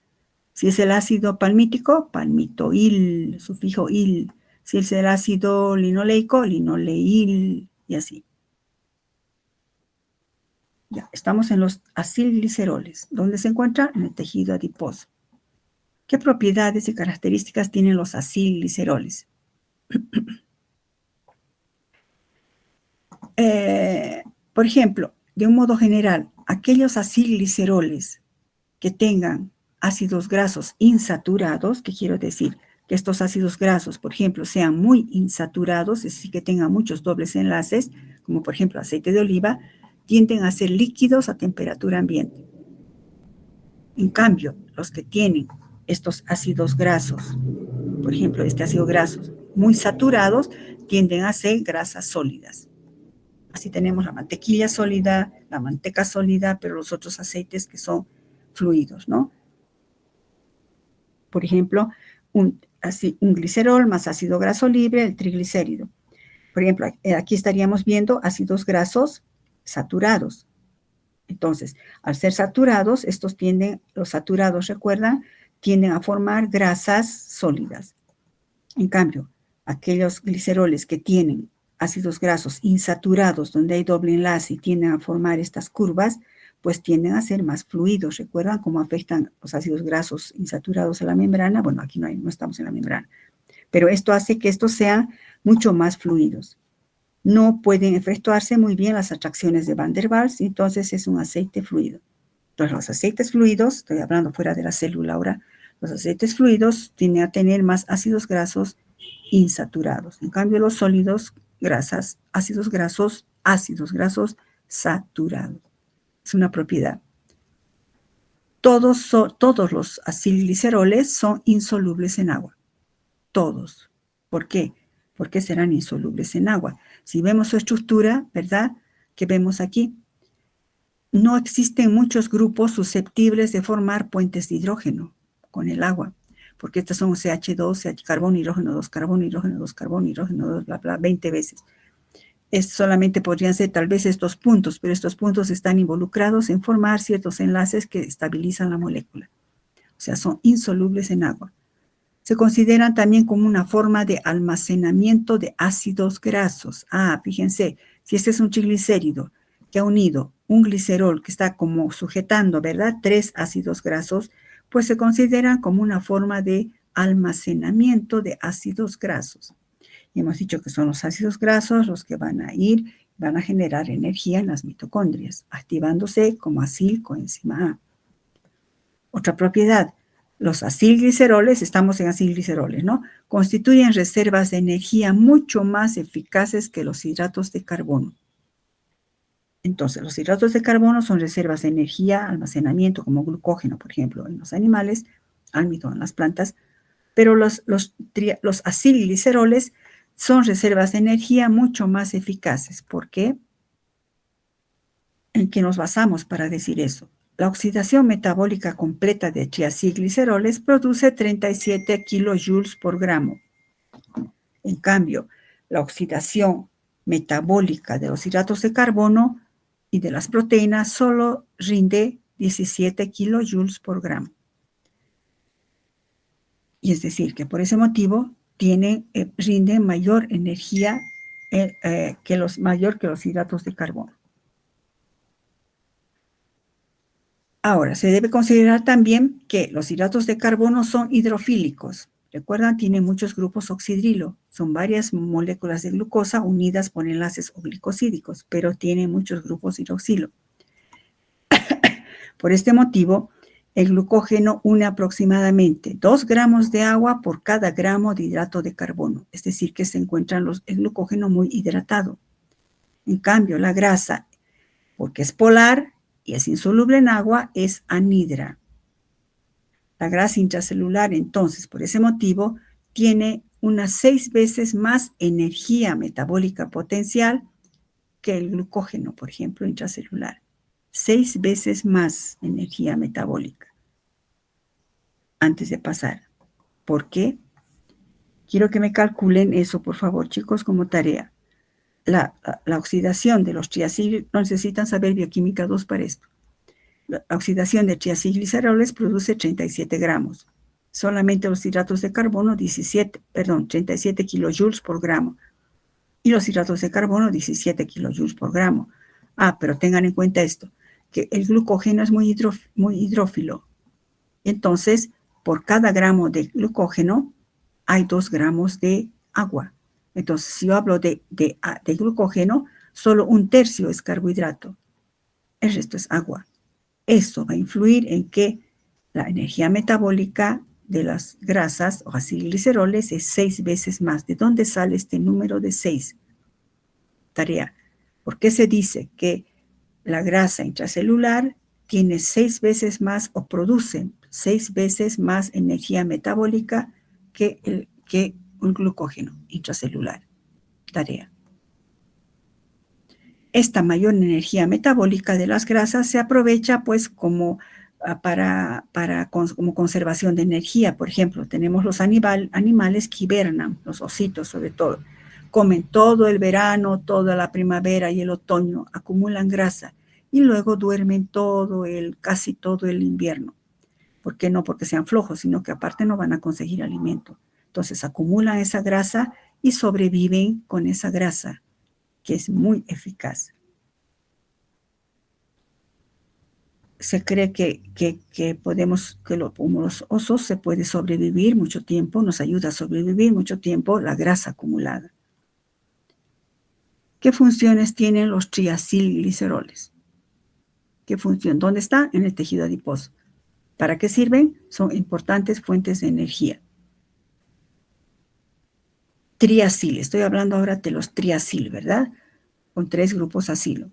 Si es el ácido palmítico, palmitoil, sufijo il. Si es el ácido linoleico, linoleil, y así. Ya, estamos en los acilgliceroles. ¿Dónde se encuentra? En el tejido adiposo. ¿Qué propiedades y características tienen los acilgliceroles? Por ejemplo, de un modo general, aquellos acilgliceroles que tengan ácidos grasos insaturados, ¿qué quiero decir? Que estos ácidos grasos, por ejemplo, sean muy insaturados, es decir, que tengan muchos dobles enlaces, como por ejemplo aceite de oliva, tienden a ser líquidos a temperatura ambiente. En cambio, los que tienen estos ácidos grasos, por ejemplo, este ácido graso muy saturados, tienden a ser grasas sólidas. Así tenemos la mantequilla sólida, la manteca sólida, pero los otros aceites que son fluidos, ¿no? Por ejemplo, un glicerol más ácido graso libre, el triglicérido. Por ejemplo, aquí estaríamos viendo ácidos grasos saturados. Entonces, al ser saturados, los saturados, recuerdan, tienden a formar grasas sólidas. En cambio, aquellos gliceroles que tienen ácidos grasos insaturados, donde hay doble enlace y tienden a formar estas curvas, pues tienden a ser más fluidos. ¿Recuerdan cómo afectan los ácidos grasos insaturados a la membrana? Bueno, aquí no estamos en la membrana. Pero esto hace que estos sean mucho más fluidos. No pueden efectuarse muy bien las atracciones de Van der Waals, entonces es un aceite fluido. Entonces, los aceites fluidos, estoy hablando fuera de la célula ahora, los aceites fluidos tienden a tener más ácidos grasos insaturados. En cambio, los sólidos, ácidos grasos saturados. Es una propiedad. Todos los acilgliceroles son insolubles en agua. Todos. ¿Por qué? Porque serán insolubles en agua. Si vemos su estructura, ¿verdad? Que vemos aquí, no existen muchos grupos susceptibles de formar puentes de hidrógeno con el agua, porque estos son CH2, carbono, hidrógeno 2, carbono, hidrógeno 2, carbono, hidrógeno 2, bla, bla, 20 veces. Solamente podrían ser tal vez estos puntos, pero estos puntos están involucrados en formar ciertos enlaces que estabilizan la molécula. O sea, son insolubles en agua. Se consideran también como una forma de almacenamiento de ácidos grasos. Fíjense, si este es un triglicérido que ha unido un glicerol que está como sujetando, ¿verdad? 3 ácidos grasos, pues se consideran como una forma de almacenamiento de ácidos grasos. Y hemos dicho que son los ácidos grasos los que van a generar energía en las mitocondrias, activándose como acilcoenzima A. Otra propiedad, los acilgliceroles, estamos en acilgliceroles, ¿no? Constituyen reservas de energía mucho más eficaces que los hidratos de carbono. Entonces, los hidratos de carbono son reservas de energía, almacenamiento, como glucógeno, por ejemplo, en los animales, almidón en las plantas, pero los acilgliceroles son reservas de energía mucho más eficaces. ¿Por qué? ¿En qué nos basamos para decir eso? La oxidación metabólica completa de triacilgliceroles produce 37 kilojoules por gramo. En cambio, la oxidación metabólica de los hidratos de carbono y de las proteínas solo rinde 17 kilojoules por gramo. Y es decir, que por ese motivo rinden mayor energía mayor que los hidratos de carbono. Ahora, se debe considerar también que los hidratos de carbono son hidrofílicos. Recuerdan, tienen muchos grupos oxidrilo. Son varias moléculas de glucosa unidas por enlaces glicosídicos, pero tienen muchos grupos hidroxilo. Por este motivo, el glucógeno une aproximadamente 2 gramos de agua por cada gramo de hidrato de carbono, es decir, que se encuentra el glucógeno muy hidratado. En cambio, la grasa, porque es polar y es insoluble en agua, es anhidra. La grasa intracelular, entonces, por ese motivo, tiene unas 6 veces más energía metabólica potencial que el glucógeno, por ejemplo, intracelular. 6 veces más energía metabólica antes de pasar. ¿Por qué? Quiero que me calculen eso, por favor, chicos, como tarea. La oxidación de los triacil, no necesitan saber bioquímica 2 para esto. La oxidación de triacilgliceroles produce 37 gramos. Solamente los hidratos de carbono, 37 kilojoules por gramo. Y los hidratos de carbono, 17 kilojoules por gramo. Pero tengan en cuenta esto, que el glucógeno es muy hidrófilo. Entonces, por cada gramo de glucógeno, hay 2 gramos de agua. Entonces, si yo hablo de glucógeno, solo 1/3 es carbohidrato. El resto es agua. Eso va a influir en que la energía metabólica de las grasas o acilgliceroles es 6 veces más. ¿De dónde sale este número de 6? Tarea. ¿Por qué se dice que la grasa intracelular tiene 6 veces más o produce 6 veces más energía metabólica que un glucógeno intracelular? Tarea. Esta mayor energía metabólica de las grasas se aprovecha pues como como conservación de energía. Por ejemplo, tenemos los animales que hibernan, los ositos sobre todo. Comen todo el verano, toda la primavera y el otoño, acumulan grasa y luego duermen casi todo el invierno. ¿Por qué no? Porque sean flojos, sino que aparte no van a conseguir alimento. Entonces acumulan esa grasa y sobreviven con esa grasa, que es muy eficaz. Se cree que como los osos se puede sobrevivir mucho tiempo, nos ayuda a sobrevivir mucho tiempo la grasa acumulada. ¿Qué funciones tienen los triacilgliceroles? ¿Qué función? ¿Dónde está? En el tejido adiposo. ¿Para qué sirven? Son importantes fuentes de energía. Triacil, estoy hablando ahora de los triacil, ¿verdad? Con 3 grupos acilo.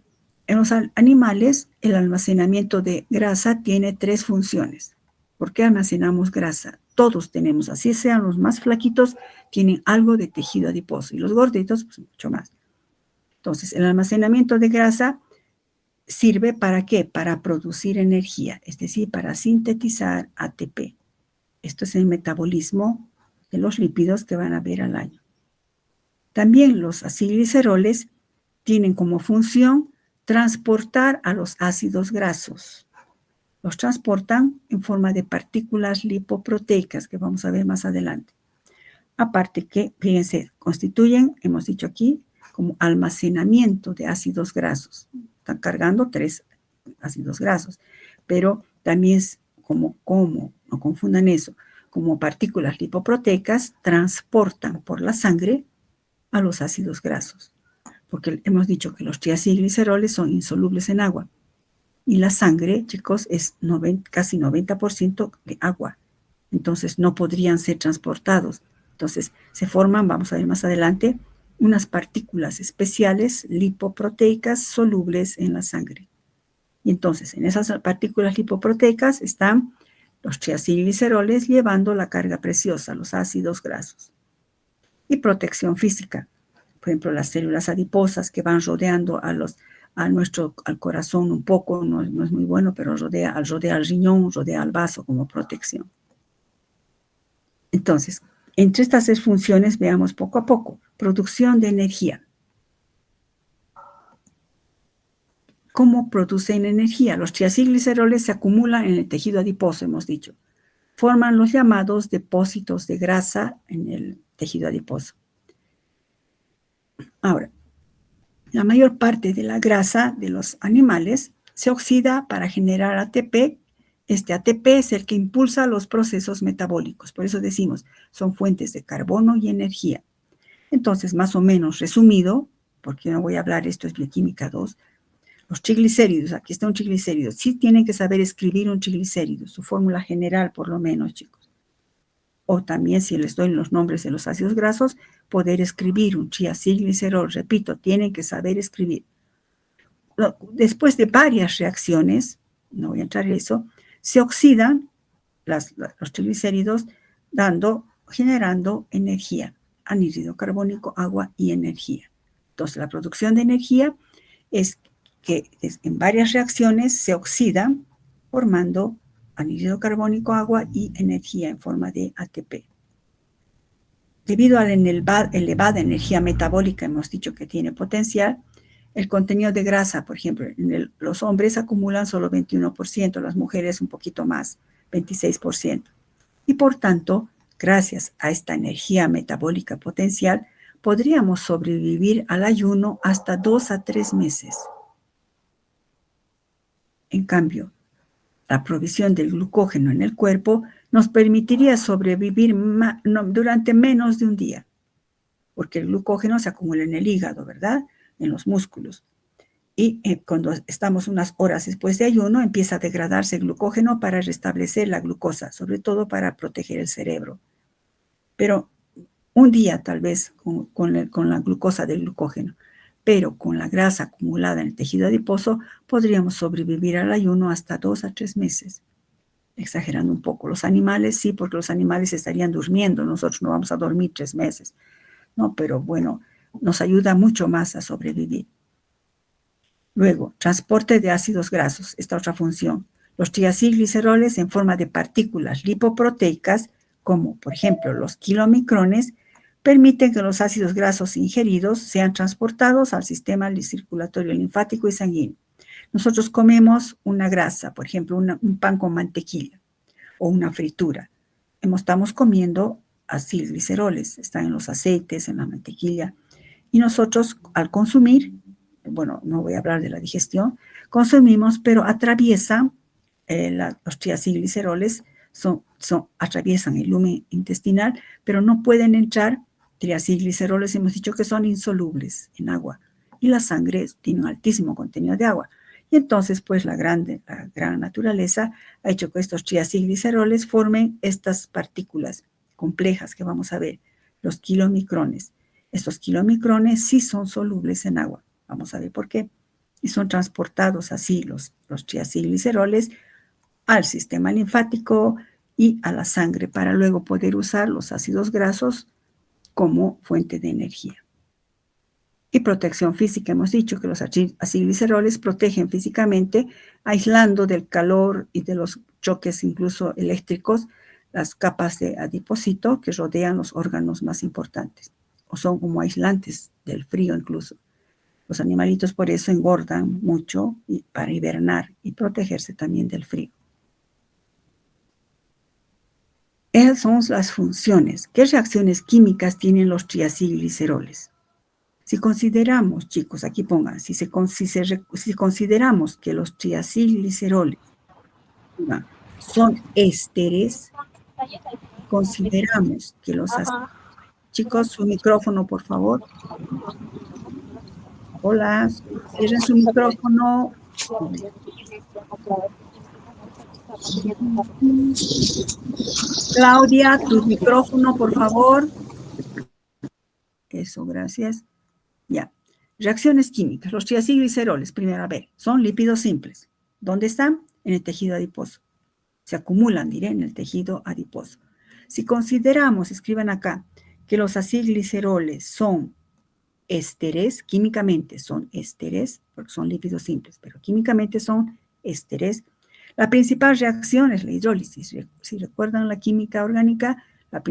En los animales, el almacenamiento de grasa tiene 3 funciones. ¿Por qué almacenamos grasa? Todos tenemos, así sean los más flaquitos, tienen algo de tejido adiposo. Y los gorditos, pues mucho más. Entonces, el almacenamiento de grasa sirve ¿para qué? Para producir energía, es decir, para sintetizar ATP. Esto es el metabolismo de los lípidos que van a ver al año. También los acilgliceroles tienen como función transportar a los ácidos grasos. Los transportan en forma de partículas lipoproteicas que vamos a ver más adelante. Aparte que, fíjense, constituyen, hemos dicho aquí, como almacenamiento de ácidos grasos. Están cargando 3 ácidos grasos, pero también no confundan eso, como partículas lipoproteicas transportan por la sangre a los ácidos grasos. Porque hemos dicho que los triacilgliceroles son insolubles en agua. Y la sangre, chicos, es casi 90% de agua. Entonces, no podrían ser transportados. Entonces, se forman, vamos a ver más adelante, unas partículas especiales lipoproteicas solubles en la sangre. Y entonces, en esas partículas lipoproteicas están los triacilgliceroles llevando la carga preciosa, los ácidos grasos. Y protección física. Por ejemplo, las células adiposas que van rodeando al corazón un poco, no es muy bueno, pero rodea al riñón, rodea al vaso como protección. Entonces, entre estas 3 funciones, veamos poco a poco. Producción de energía. ¿Cómo producen energía? Los triacilgliceroles se acumulan en el tejido adiposo, hemos dicho. Forman los llamados depósitos de grasa en el tejido adiposo. Ahora, la mayor parte de la grasa de los animales se oxida para generar ATP. Este ATP es el que impulsa los procesos metabólicos. Por eso decimos, son fuentes de carbono y energía. Entonces, más o menos resumido, porque no voy a hablar, esto es bioquímica 2, Los triglicéridos, aquí está un triglicérido. Sí tienen que saber escribir un triglicérido, su fórmula general por lo menos, chicos. O también si les doy los nombres de los ácidos grasos, poder escribir un triacilglicerol. Repito, tienen que saber escribir. Después de varias reacciones, no voy a entrar en eso, se oxidan los triglicéridos generando energía, anhídrido carbónico, agua y energía. Entonces, la producción de energía es que en varias reacciones se oxidan formando anhídrido carbónico, agua y energía en forma de ATP. Debido a la elevada energía metabólica, hemos dicho que tiene potencial, el contenido de grasa, por ejemplo, los hombres acumulan solo 21%, las mujeres un poquito más, 26%. Y por tanto, gracias a esta energía metabólica potencial, podríamos sobrevivir al ayuno hasta 2 a 3 meses. En cambio, la provisión del glucógeno en el cuerpo nos permitiría sobrevivir durante menos de un día, porque el glucógeno se acumula en el hígado, ¿verdad? En los músculos. Y cuando estamos unas horas después de ayuno, empieza a degradarse el glucógeno para restablecer la glucosa, sobre todo para proteger el cerebro. Pero un día tal vez con la glucosa del glucógeno, pero con la grasa acumulada en el tejido adiposo podríamos sobrevivir al ayuno hasta 2 a 3 meses. Exagerando un poco. Los animales sí, porque los animales estarían durmiendo, nosotros no vamos a dormir 3 meses. No, pero bueno, nos ayuda mucho más a sobrevivir. Luego, transporte de ácidos grasos, esta otra función. Los triacilgliceroles en forma de partículas lipoproteicas, como por ejemplo los kilomicrones, permiten que los ácidos grasos ingeridos sean transportados al sistema circulatorio linfático y sanguíneo. Nosotros comemos una grasa, por ejemplo, un pan con mantequilla o una fritura. Estamos comiendo acilgliceroles, están en los aceites, en la mantequilla. Y nosotros al consumir, bueno, no voy a hablar de la digestión, consumimos, pero atraviesan los triacilgliceroles, atraviesan el lumen intestinal, pero no pueden entrar. Triacilgliceroles hemos dicho que son insolubles en agua y la sangre tiene un altísimo contenido de agua. Y entonces, pues, la gran naturaleza ha hecho que estos triacilgliceroles formen estas partículas complejas que vamos a ver, los kilomicrones. Estos kilomicrones sí son solubles en agua. Vamos a ver por qué. Y son transportados así los triacilgliceroles al sistema linfático y a la sangre para luego poder usar los ácidos grasos como fuente de energía. Y protección física, hemos dicho que los acilgliceroles protegen físicamente, aislando del calor y de los choques incluso eléctricos las capas de adipocito que rodean los órganos más importantes, o son como aislantes del frío incluso. Los animalitos por eso engordan mucho para hibernar y protegerse también del frío. Esas son las funciones. ¿Qué reacciones químicas tienen los triacilgliceroles? Si consideramos, chicos, aquí pongan, si consideramos que los triacilgliceroles son ésteres, consideramos que los... Chicos, su micrófono, por favor. Hola, cierren su micrófono. Claudia, tu micrófono, por favor. Eso, gracias. Ya. Reacciones químicas. Los triacilgliceroles, primero, a ver, son lípidos simples. ¿Dónde están? En el tejido adiposo. Se acumulan, diré, en el tejido adiposo. Si consideramos, escriban acá, que los acilgliceroles son ésteres, químicamente son ésteres, porque son lípidos simples, pero químicamente son ésteres. La principal reacción es la hidrólisis. Si recuerdan la química orgánica, la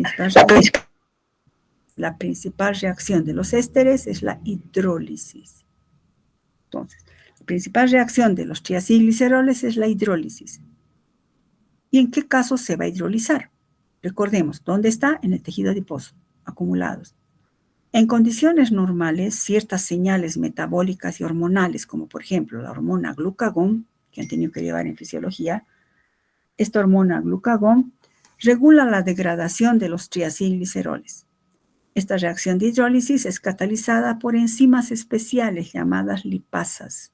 principal reacción de los ésteres es la hidrólisis. Entonces, la principal reacción de los triacilgliceroles es la hidrólisis. ¿Y en qué caso se va a hidrolizar? Recordemos, ¿dónde está? En el tejido adiposo, acumulados. En condiciones normales, ciertas señales metabólicas y hormonales, como por ejemplo la hormona glucagón, que han tenido que llevar en fisiología, esta hormona glucagón regula la degradación de los triacilgliceroles. Esta reacción de hidrólisis es catalizada por enzimas especiales llamadas lipasas,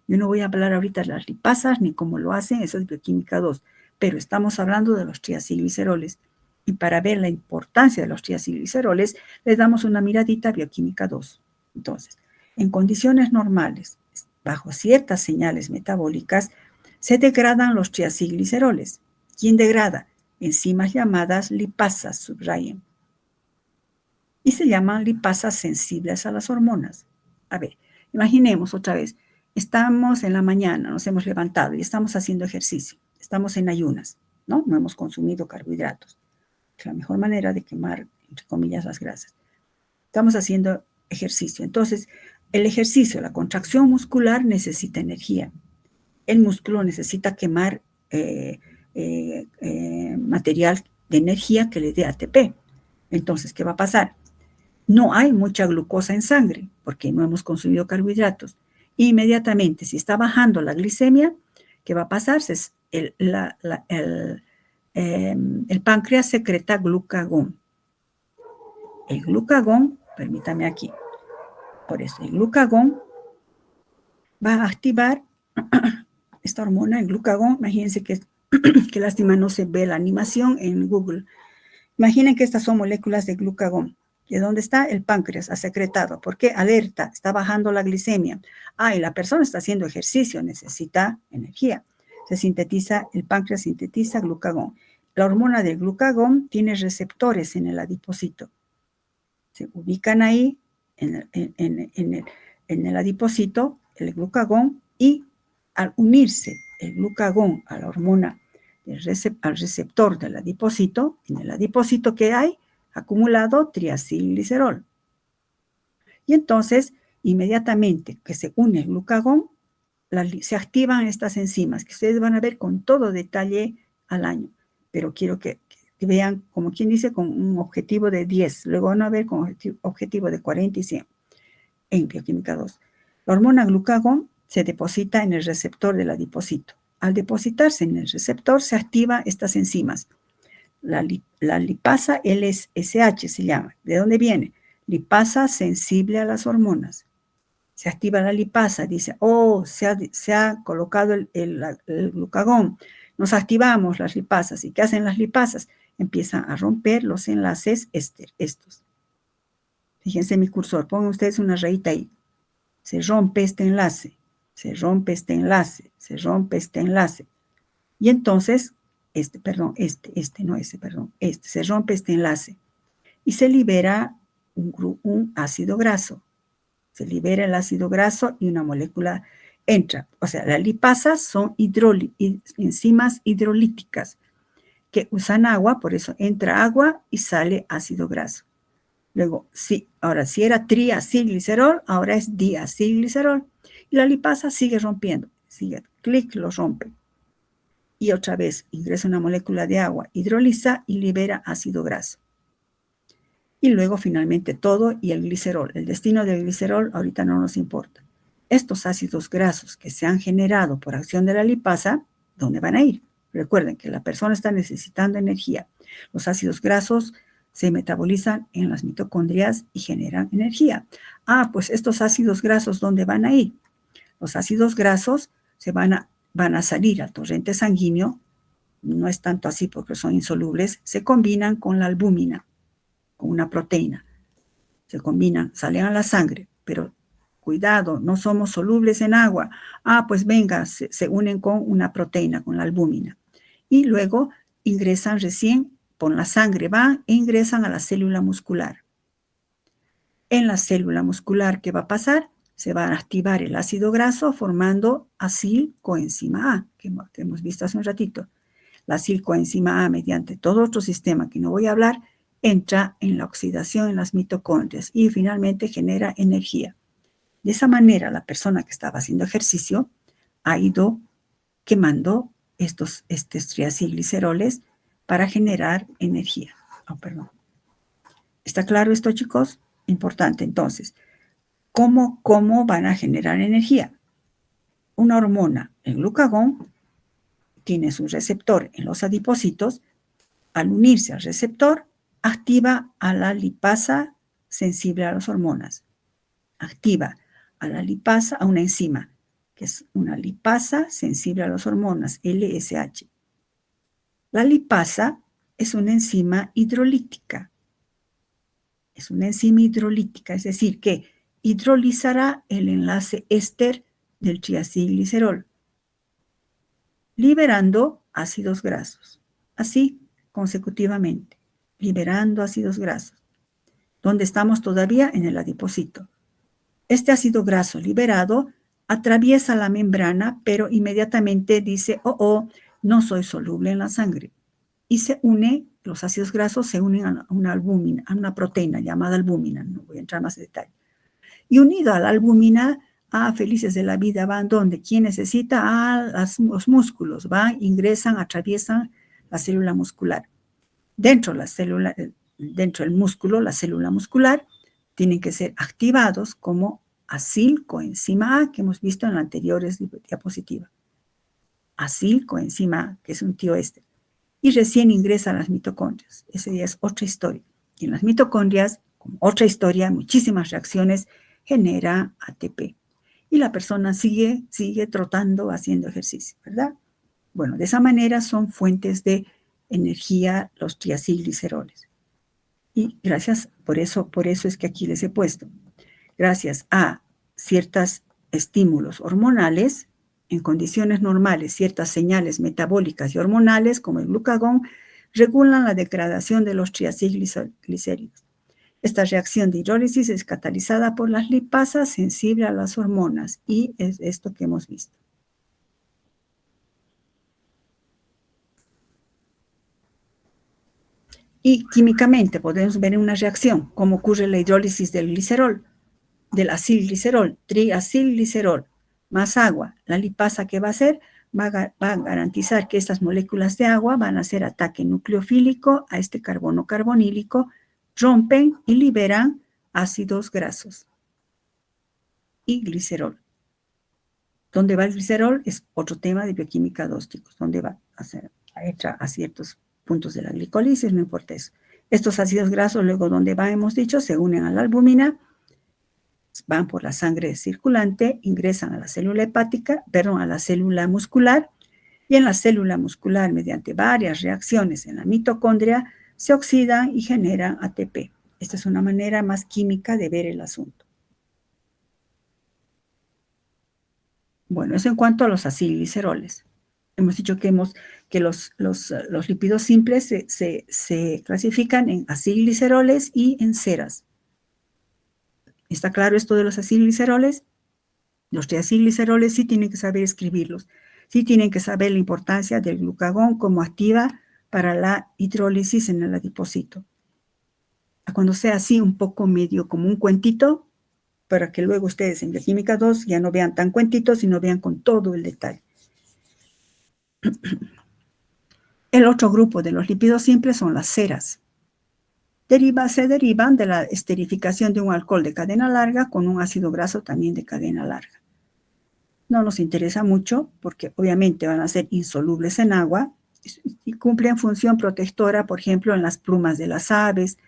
Yo no voy a hablar ahorita de las lipasas ni cómo lo hacen, eso es bioquímica 2, pero estamos hablando de los triacilgliceroles. Y para ver la importancia de los triacilgliceroles, les damos una miradita a bioquímica 2. Entonces, en condiciones normales, bajo ciertas señales metabólicas, se degradan los triacilgliceroles. ¿Quién degrada? Enzimas llamadas lipasas, subrayen. Y se llaman lipasas sensibles a las hormonas. A ver, imaginemos otra vez, estamos en la mañana, nos hemos levantado y estamos haciendo ejercicio, estamos en ayunas, ¿no? No hemos consumido carbohidratos. Es la mejor manera de quemar, entre comillas, las grasas. Estamos haciendo ejercicio. Entonces, el ejercicio, la contracción muscular necesita energía. El músculo necesita quemar material de energía que le dé ATP. Entonces, ¿qué va a pasar? No hay mucha glucosa en sangre porque no hemos consumido carbohidratos. Inmediatamente, si está bajando la glicemia, ¿qué va a pasar? El páncreas secreta glucagón. El glucagón, permítame aquí, por eso el glucagón va a activar esta hormona, el glucagón. Imagínense que lástima no se ve la animación en Google. Imaginen que estas son moléculas de glucagón. ¿De dónde está? El páncreas ha secretado. ¿Por qué? Alerta, está bajando la glicemia. Y la persona está haciendo ejercicio, necesita energía. El páncreas sintetiza glucagón. La hormona del glucagón tiene receptores en el adipocito. Se ubican ahí en el adipocito, el glucagón, y al unirse el glucagón a la hormona, al receptor del adipocito, en el adipocito que hay acumulado triacilglicerol. Y entonces, inmediatamente que se une el glucagón, se activan estas enzimas, que ustedes van a ver con todo detalle al año. Pero quiero que vean, como quien dice, con un objetivo de 10. Luego van a ver con objetivo de 40 y 100 en bioquímica 2. La hormona glucagón se deposita en el receptor del adipocito. Al depositarse en el receptor, se activan estas enzimas. La lipasa LSH se llama. ¿De dónde viene? Lipasa sensible a las hormonas. Se activa la lipasa, dice, se ha colocado el glucagón. Nos activamos las lipasas. ¿Y qué hacen las lipasas? Empiezan a romper los enlaces estos. Fíjense mi cursor, pongan ustedes una rayita ahí. Se rompe este enlace, se rompe este enlace, se rompe este enlace. Y entonces, se rompe este enlace. Y se libera un ácido graso. Se libera el ácido graso y una molécula entra. O sea, las lipasas son enzimas hidrolíticas que usan agua, por eso entra agua y sale ácido graso. Luego, ahora si era triacilglicerol, ahora es diacilglicerol. Y la lipasa sigue rompiendo. Lo rompe. Y otra vez ingresa una molécula de agua, hidroliza y libera ácido graso. Y luego finalmente todo y el glicerol. El destino del glicerol ahorita no nos importa. Estos ácidos grasos que se han generado por acción de la lipasa, ¿dónde van a ir? Recuerden que la persona está necesitando energía. Los ácidos grasos se metabolizan en las mitocondrias y generan energía. Pues estos ácidos grasos, ¿dónde van a ir? Los ácidos grasos van a salir al torrente sanguíneo. No es tanto así porque son insolubles. Se combinan con la albúmina, con una proteína. Se combinan, salen a la sangre, pero cuidado, no somos solubles en agua. Pues venga, se unen con una proteína, con la albúmina. Y luego ingresan recién, por la sangre van e ingresan a la célula muscular. En la célula muscular, ¿qué va a pasar? Se va a activar el ácido graso formando acilcoenzima A, que hemos visto hace un ratito. La acilcoenzima A, mediante todo otro sistema que no voy a hablar, entra en la oxidación en las mitocondrias y finalmente genera energía. De esa manera, la persona que estaba haciendo ejercicio ha ido quemando estos triacilgliceroles para generar energía. ¿Está claro esto, chicos? Importante, entonces. ¿Cómo van a generar energía? Una hormona, el glucagón, tiene su receptor en los adipocitos. Al unirse al receptor, activa a la lipasa sensible a las hormonas. Activa a la lipasa, a una enzima. que es una lipasa sensible a las hormonas, LSH. La lipasa es una enzima hidrolítica. Es una enzima hidrolítica, es decir, que hidrolizará el enlace éster del triacilglicerol, liberando ácidos grasos, así consecutivamente, liberando ácidos grasos, donde estamos todavía en el adipocito. Este ácido graso liberado atraviesa la membrana, pero inmediatamente dice, no soy soluble en la sangre. Y se une, los ácidos grasos se unen a una albúmina, a una proteína llamada albúmina, no voy a entrar más en detalle. Y unido a la albúmina, felices de la vida, van donde, ¿quién necesita? Los músculos, van, ingresan, atraviesan la célula muscular. Dentro del músculo, la célula muscular, tienen que ser activados como acilcoenzima A, que hemos visto en la anteriores diapositiva. Acilcoenzima A, que es un tío este. Y recién ingresa a las mitocondrias. Esa ya es otra historia. Y en las mitocondrias, como otra historia, muchísimas reacciones, genera ATP. Y la persona sigue trotando, haciendo ejercicio, ¿verdad? Bueno, de esa manera son fuentes de energía los triacilgliceroles. Y gracias, por eso es que aquí les he puesto, gracias a ciertos estímulos hormonales, en condiciones normales, ciertas señales metabólicas y hormonales, como el glucagón, regulan la degradación de los triacilglicéridos. Esta reacción de hidrólisis es catalizada por las lipasas sensibles a las hormonas, y es esto que hemos visto. Y químicamente podemos ver una reacción, como ocurre la hidrólisis del glicerol, del acilglicerol, triacilglicerol, más agua. La lipasa que va a hacer va a garantizar que estas moléculas de agua van a hacer ataque nucleofílico a este carbono carbonílico, rompen y liberan ácidos grasos y glicerol. ¿Dónde va el glicerol? Es otro tema de bioquímica 2, chicos. ¿Dónde va? A ciertos puntos de la glicolisis, no importa eso. Estos ácidos grasos, luego, ¿dónde va? Hemos dicho, se unen a la albúmina, van por la sangre circulante, ingresan a la célula hepática, a la célula muscular, y en la célula muscular, mediante varias reacciones en la mitocondria, se oxidan y generan ATP. Esta es una manera más química de ver el asunto. Bueno, eso en cuanto a los acilgliceroles. Hemos dicho que los lípidos simples se clasifican en acilgliceroles y en ceras. ¿Está claro esto de los acilgliceroles? Los triacilgliceroles sí tienen que saber escribirlos. Sí tienen que saber la importancia del glucagón como activa para la hidrólisis en el adipocito. Cuando sea así un poco medio como un cuentito, para que luego ustedes en Bioquímica 2 ya no vean tan cuentitos, sino vean con todo el detalle. El otro grupo de los lípidos simples son las ceras. Se derivan de la esterificación de un alcohol de cadena larga con un ácido graso también de cadena larga. No nos interesa mucho porque obviamente van a ser insolubles en agua y cumplen función protectora, por ejemplo, en las plumas de las aves,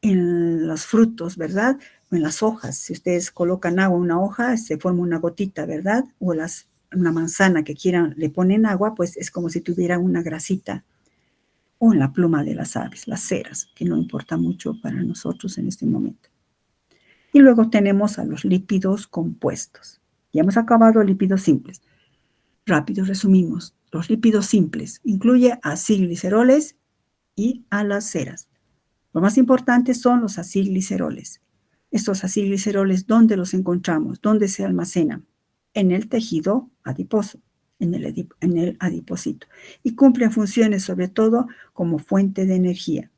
en los frutos, ¿verdad? O en las hojas. Si ustedes colocan agua en una hoja, se forma una gotita, ¿verdad? O una manzana que quieran, le ponen agua, pues es como si tuviera una grasita. O en la pluma de las aves, las ceras, que no importa mucho para nosotros en este momento. Y luego tenemos a los lípidos compuestos. Ya hemos acabado lípidos simples. Rápido resumimos. Los lípidos simples incluye acilgliceroles y a las ceras. Lo más importante son los acilgliceroles. Estos acilgliceroles, ¿dónde los encontramos? ¿Dónde se almacenan? En el tejido adiposo, en el adipocito. Y cumplen funciones sobre todo como fuente de energía.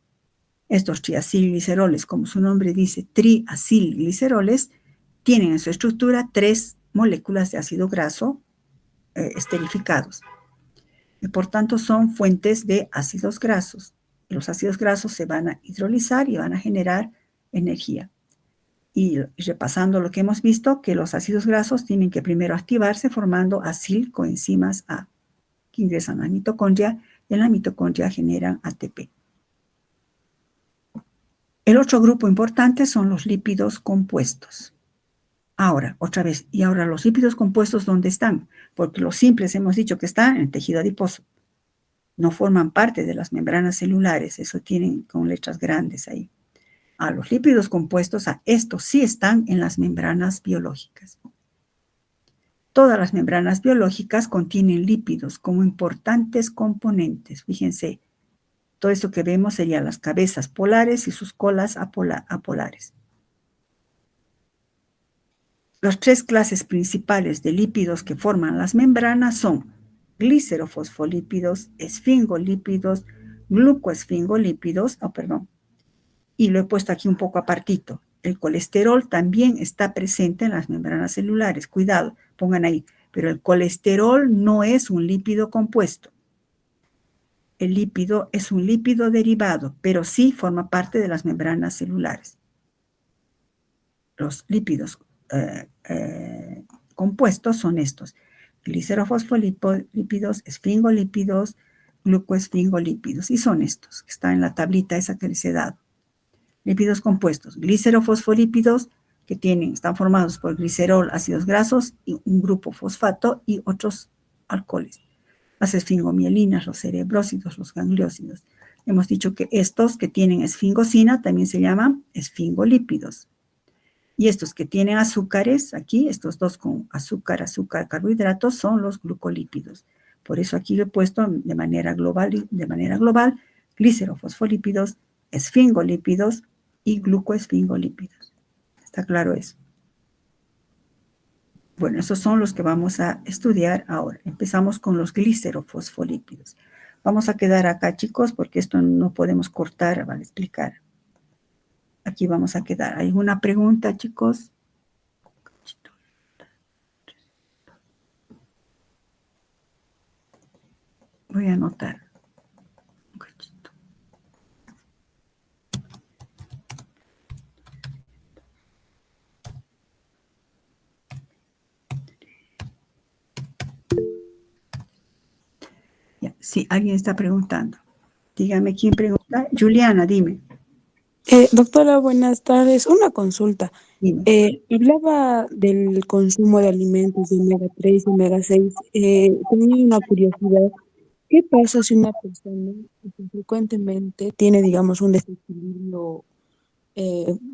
Estos triacilgliceroles, como su nombre dice, triacilgliceroles, tienen en su estructura 3 moléculas de ácido graso esterificados. Y por tanto son fuentes de ácidos grasos. Los ácidos grasos se van a hidrolizar y van a generar energía. Y repasando lo que hemos visto, que los ácidos grasos tienen que primero activarse formando acilcoenzimas A, que ingresan a la mitocondria y en la mitocondria generan ATP. El otro grupo importante son los lípidos compuestos. Ahora, otra vez, y ahora los lípidos compuestos, ¿dónde están? Porque los simples hemos dicho que están en el tejido adiposo. No forman parte de las membranas celulares, eso tienen con letras grandes ahí. A los lípidos compuestos, a estos sí están en las membranas biológicas. Todas las membranas biológicas contienen lípidos como importantes componentes. Fíjense, todo esto que vemos serían las cabezas polares y sus colas apolares. Las tres clases principales de lípidos que forman las membranas son glicerofosfolípidos, esfingolípidos, glucoesfingolípidos, y lo he puesto aquí un poco apartito. El colesterol también está presente en las membranas celulares. Cuidado, pongan ahí. Pero el colesterol no es un lípido compuesto. El lípido es un lípido derivado, pero sí forma parte de las membranas celulares. Los lípidos compuestos son estos: glicerofosfolípidos, esfingolípidos, glucoesfingolípidos. Y son estos, que están en la tablita esa que les he dado. Lípidos compuestos: glicerofosfolípidos, que están formados por glicerol, ácidos grasos, y un grupo fosfato y otros alcoholes. Las esfingomielinas, los cerebrósidos, los gangliósidos. Hemos dicho que estos que tienen esfingosina también se llaman esfingolípidos. Y estos que tienen azúcares, aquí, estos dos con azúcar, carbohidratos, son los glucolípidos. Por eso aquí lo he puesto de manera global, glicerofosfolípidos, esfingolípidos y glucoesfingolípidos. ¿Está claro eso? Bueno, esos son los que vamos a estudiar ahora. Empezamos con los glicerofosfolípidos. Vamos a quedar acá, chicos, porque esto no podemos cortar para explicar. Aquí vamos a quedar. ¿Alguna pregunta, chicos? Voy a anotar. Un cachito. Ya, sí, alguien está preguntando. Dígame quién pregunta. Juliana, dime. Doctora, buenas tardes. Una consulta. Dime. Hablaba del consumo de alimentos de omega 3 y omega 6. Tenía una curiosidad. ¿Qué pasa si una persona frecuentemente tiene, digamos, un desequilibrio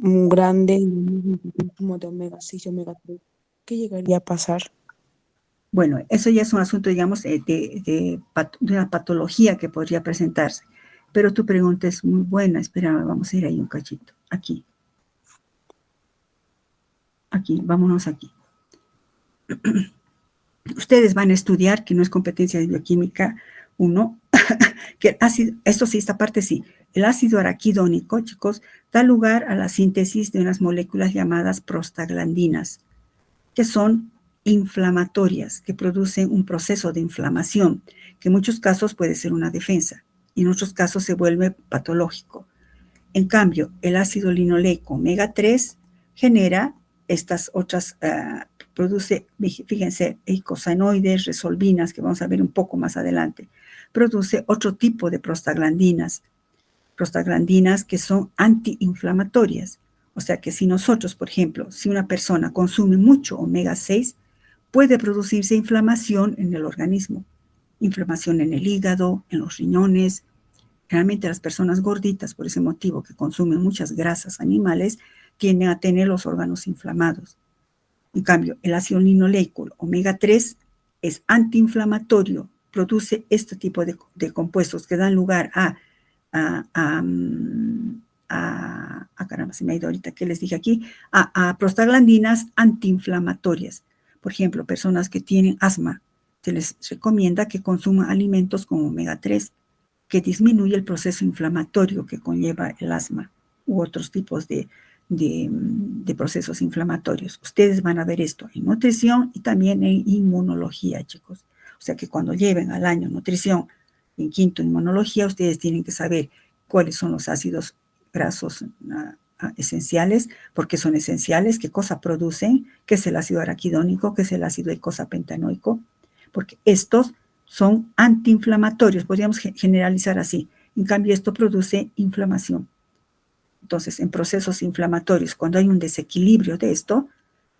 grande en el consumo de omega 6 y omega 3? ¿Qué llegaría a pasar? Bueno, eso ya es un asunto, digamos, de una patología que podría presentarse. Pero tu pregunta es muy buena. Espera, vamos a ir ahí un cachito. Aquí. Aquí, vámonos aquí. Ustedes van a estudiar, que no es competencia de bioquímica 1, que el ácido, esto sí, esta parte sí, el ácido araquidónico, chicos, da lugar a la síntesis de unas moléculas llamadas prostaglandinas, que son inflamatorias, que producen un proceso de inflamación, que en muchos casos puede ser una defensa, y en otros casos se vuelve patológico. En cambio, el ácido linoleico omega 3 genera estas otras, produce, fíjense, eicosanoides, resolvinas, que vamos a ver un poco más adelante. Produce otro tipo de prostaglandinas que son antiinflamatorias. O sea que si nosotros, por ejemplo, si una persona consume mucho omega 6, puede producirse inflamación en el organismo. Inflamación en el hígado, en los riñones. Realmente las personas gorditas, por ese motivo, que consumen muchas grasas animales, tienden a tener los órganos inflamados. En cambio, el ácido linoleico omega 3 es antiinflamatorio, produce este tipo de compuestos que dan lugar caramba, se me ha ido ahorita, ¿qué les dije aquí? A prostaglandinas antiinflamatorias. Por ejemplo, personas que tienen asma, se les recomienda que consuman alimentos con omega 3, que disminuye el proceso inflamatorio que conlleva el asma u otros tipos de procesos inflamatorios. Ustedes van a ver esto en nutrición y también en inmunología, chicos. O sea que cuando lleven al año nutrición, en quinto inmunología, ustedes tienen que saber cuáles son los ácidos grasos esenciales, por qué son esenciales, qué cosa producen, qué es el ácido araquidónico, qué es el ácido eicosapentanoico, porque estos son antiinflamatorios, podríamos generalizar así. En cambio, esto produce inflamación. Entonces, en procesos inflamatorios, cuando hay un desequilibrio de esto,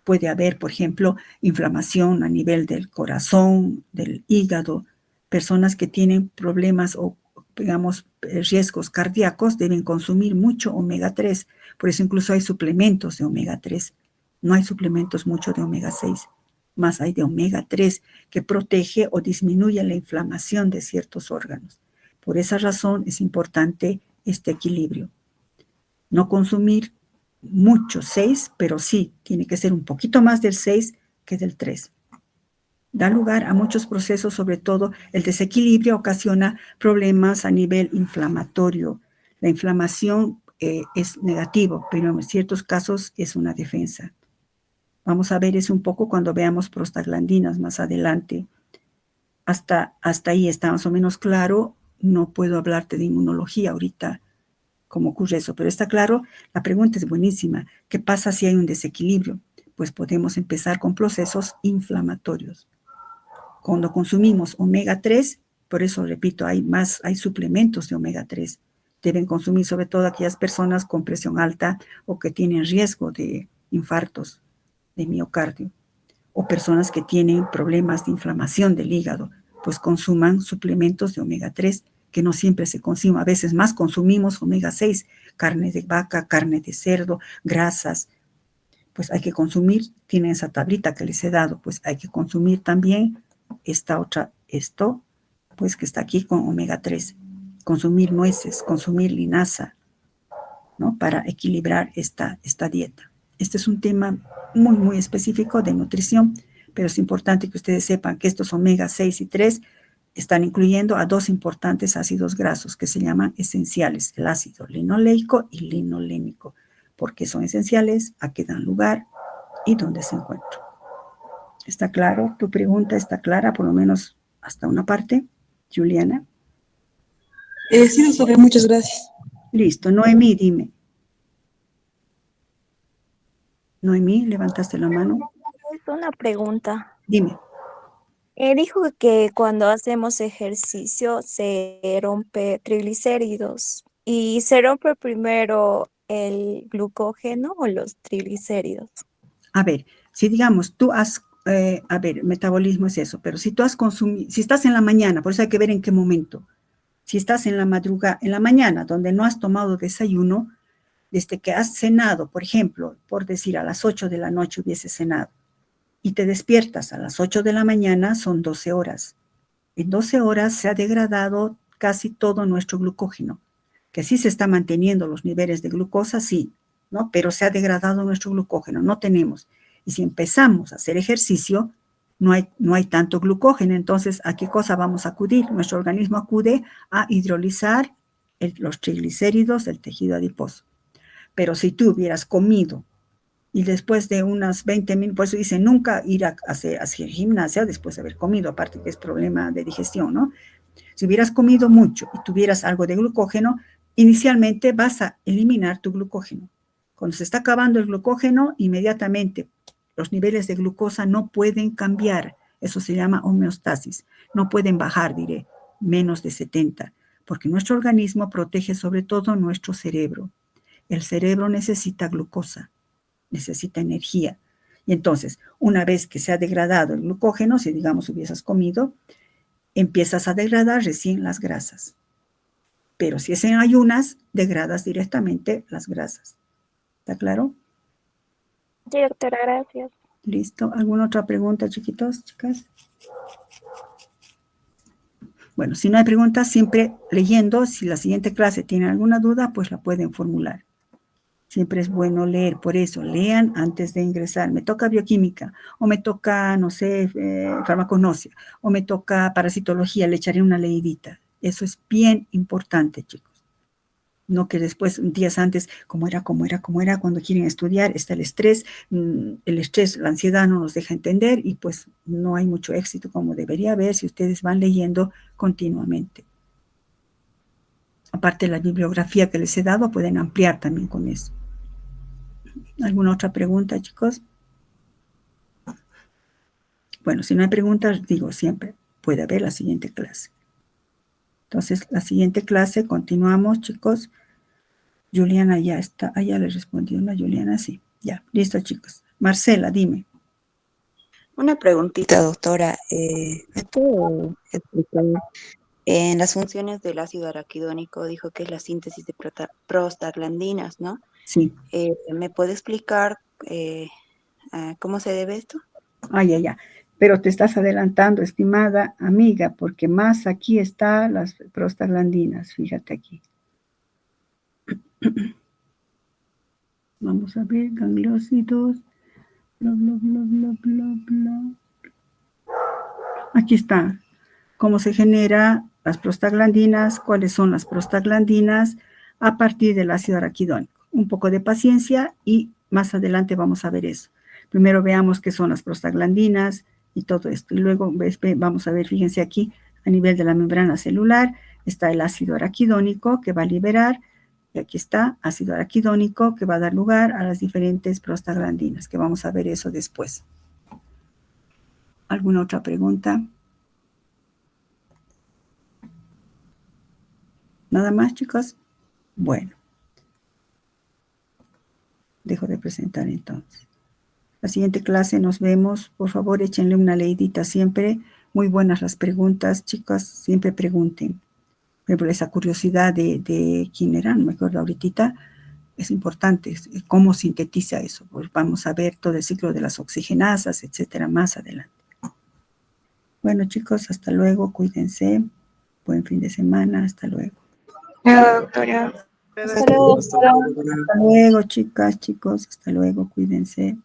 puede haber, por ejemplo, inflamación a nivel del corazón, del hígado. Personas que tienen problemas o, digamos, riesgos cardíacos deben consumir mucho omega 3. Por eso incluso hay suplementos de omega 3. No hay suplementos mucho de omega 6, más hay de omega 3 que protege o disminuye la inflamación de ciertos órganos. Por esa razón es importante este equilibrio. No consumir mucho 6, pero sí, tiene que ser un poquito más del 6 que del 3. Da lugar a muchos procesos, sobre todo el desequilibrio ocasiona problemas a nivel inflamatorio. La inflamación es negativo, pero en ciertos casos es una defensa. Vamos a ver eso un poco cuando veamos prostaglandinas más adelante. Hasta ahí está más o menos claro. No puedo hablarte de inmunología ahorita, cómo ocurre eso, pero está claro. La pregunta es buenísima. ¿Qué pasa si hay un desequilibrio? Pues podemos empezar con procesos inflamatorios. Cuando consumimos omega 3, por eso repito, hay suplementos de omega 3. Deben consumir sobre todo aquellas personas con presión alta o que tienen riesgo de infartos de miocardio, o personas que tienen problemas de inflamación del hígado, pues consuman suplementos de omega 3, que no siempre se consume. A veces más consumimos omega 6, carne de vaca, carne de cerdo, grasas. Pues hay que consumir, tienen esa tablita que les he dado, pues hay que consumir también esto, pues que está aquí con omega 3. Consumir nueces, consumir linaza, ¿no? Para equilibrar esta dieta. Este es un tema muy, muy específico de nutrición, pero es importante que ustedes sepan que estos omega 6 y 3 están incluyendo a dos importantes ácidos grasos que se llaman esenciales, el ácido linoleico y linolénico. ¿Por qué son esenciales? ¿A qué dan lugar? ¿Y dónde se encuentran? ¿Está claro? ¿Tu pregunta está clara, por lo menos hasta una parte, Juliana? Sí, doctora, muchas gracias. Listo. Noemí, dime. Noemí, levantaste la mano. Es una pregunta. Dime. Dijo que cuando hacemos ejercicio se rompe triglicéridos. ¿Y se rompe primero el glucógeno o los triglicéridos? A ver, si digamos, tú has, metabolismo es eso, pero si tú has consumido, si estás en la mañana, por eso hay que ver en qué momento. Si estás en la madrugada, en la mañana, donde no has tomado desayuno, desde que has cenado, por ejemplo, por decir a las 8 de la noche hubiese cenado, y te despiertas a las 8 de la mañana, son 12 horas. En 12 horas se ha degradado casi todo nuestro glucógeno, que sí se está manteniendo los niveles de glucosa, sí, ¿no? Pero se ha degradado nuestro glucógeno, no tenemos. Y si empezamos a hacer ejercicio, no hay tanto glucógeno, entonces, ¿a qué cosa vamos a acudir? Nuestro organismo acude a hidrolizar los triglicéridos del tejido adiposo. Pero si tú hubieras comido y después de unas 20 minutos, por eso dice, nunca ir a hacer gimnasia después de haber comido, aparte que es problema de digestión, ¿no? Si hubieras comido mucho y tuvieras algo de glucógeno, inicialmente vas a eliminar tu glucógeno. Cuando se está acabando el glucógeno, inmediatamente los niveles de glucosa no pueden cambiar. Eso se llama homeostasis. No pueden bajar, diré, menos de 70, porque nuestro organismo protege sobre todo nuestro cerebro. El cerebro necesita glucosa, necesita energía. Y entonces, una vez que se ha degradado el glucógeno, si digamos hubieses comido, empiezas a degradar recién las grasas. Pero si es en ayunas, degradas directamente las grasas. ¿Está claro? Sí, doctora, gracias. ¿Listo? ¿Alguna otra pregunta, chiquitos, chicas? Bueno, si no hay preguntas, siempre leyendo. Si la siguiente clase tiene alguna duda, pues la pueden formular. Siempre es bueno leer, por eso lean antes de ingresar. Me toca bioquímica, o me toca, no sé, farmacognosia, o me toca parasitología, le echaré una leidita. Eso es bien importante, chicos. No que después, días antes, cómo era, cuando quieren estudiar, está el estrés, la ansiedad no nos deja entender y pues no hay mucho éxito como debería haber si ustedes van leyendo continuamente. Aparte de la bibliografía que les he dado, pueden ampliar también con eso. ¿Alguna otra pregunta, chicos? Bueno, si no hay preguntas, digo siempre, puede haber la siguiente clase. Entonces, la siguiente clase, continuamos, chicos. Juliana ya está, ya le respondió, ¿no? Juliana, sí. Ya, listo, chicos. Marcela, dime. Una preguntita, doctora. ¿Me puede explicar? En las funciones del ácido araquidónico dijo que es la síntesis de prostaglandinas, ¿no? Sí. ¿Me puede explicar cómo se debe esto? Ya. Pero te estás adelantando, estimada amiga, porque más aquí están las prostaglandinas. Fíjate aquí. Vamos a ver, gangliósidos. Bla, bla, bla, bla, bla, bla. Aquí está. Cómo se generan las prostaglandinas, cuáles son las prostaglandinas a partir del ácido araquidónico. Un poco de paciencia y más adelante vamos a ver eso. Primero veamos qué son las prostaglandinas y todo esto. Y luego vamos a ver, fíjense aquí, a nivel de la membrana celular está el ácido araquidónico que va a liberar, y aquí está, ácido araquidónico que va a dar lugar a las diferentes prostaglandinas, que vamos a ver eso después. ¿Alguna otra pregunta? ¿Nada más, chicos? Bueno. Dejo de presentar entonces. La siguiente clase nos vemos. Por favor, échenle una leidita siempre. Muy buenas las preguntas, chicas. Siempre pregunten. Por ejemplo, esa curiosidad de quién era, no me acuerdo ahorita, es importante. ¿Cómo sintetiza eso? Pues vamos a ver todo el ciclo de las oxigenasas, etcétera, más adelante. Bueno, chicos, hasta luego. Cuídense. Buen fin de semana. Hasta luego. Hasta luego. Hasta luego, chicas, chicos. Hasta luego. Cuídense.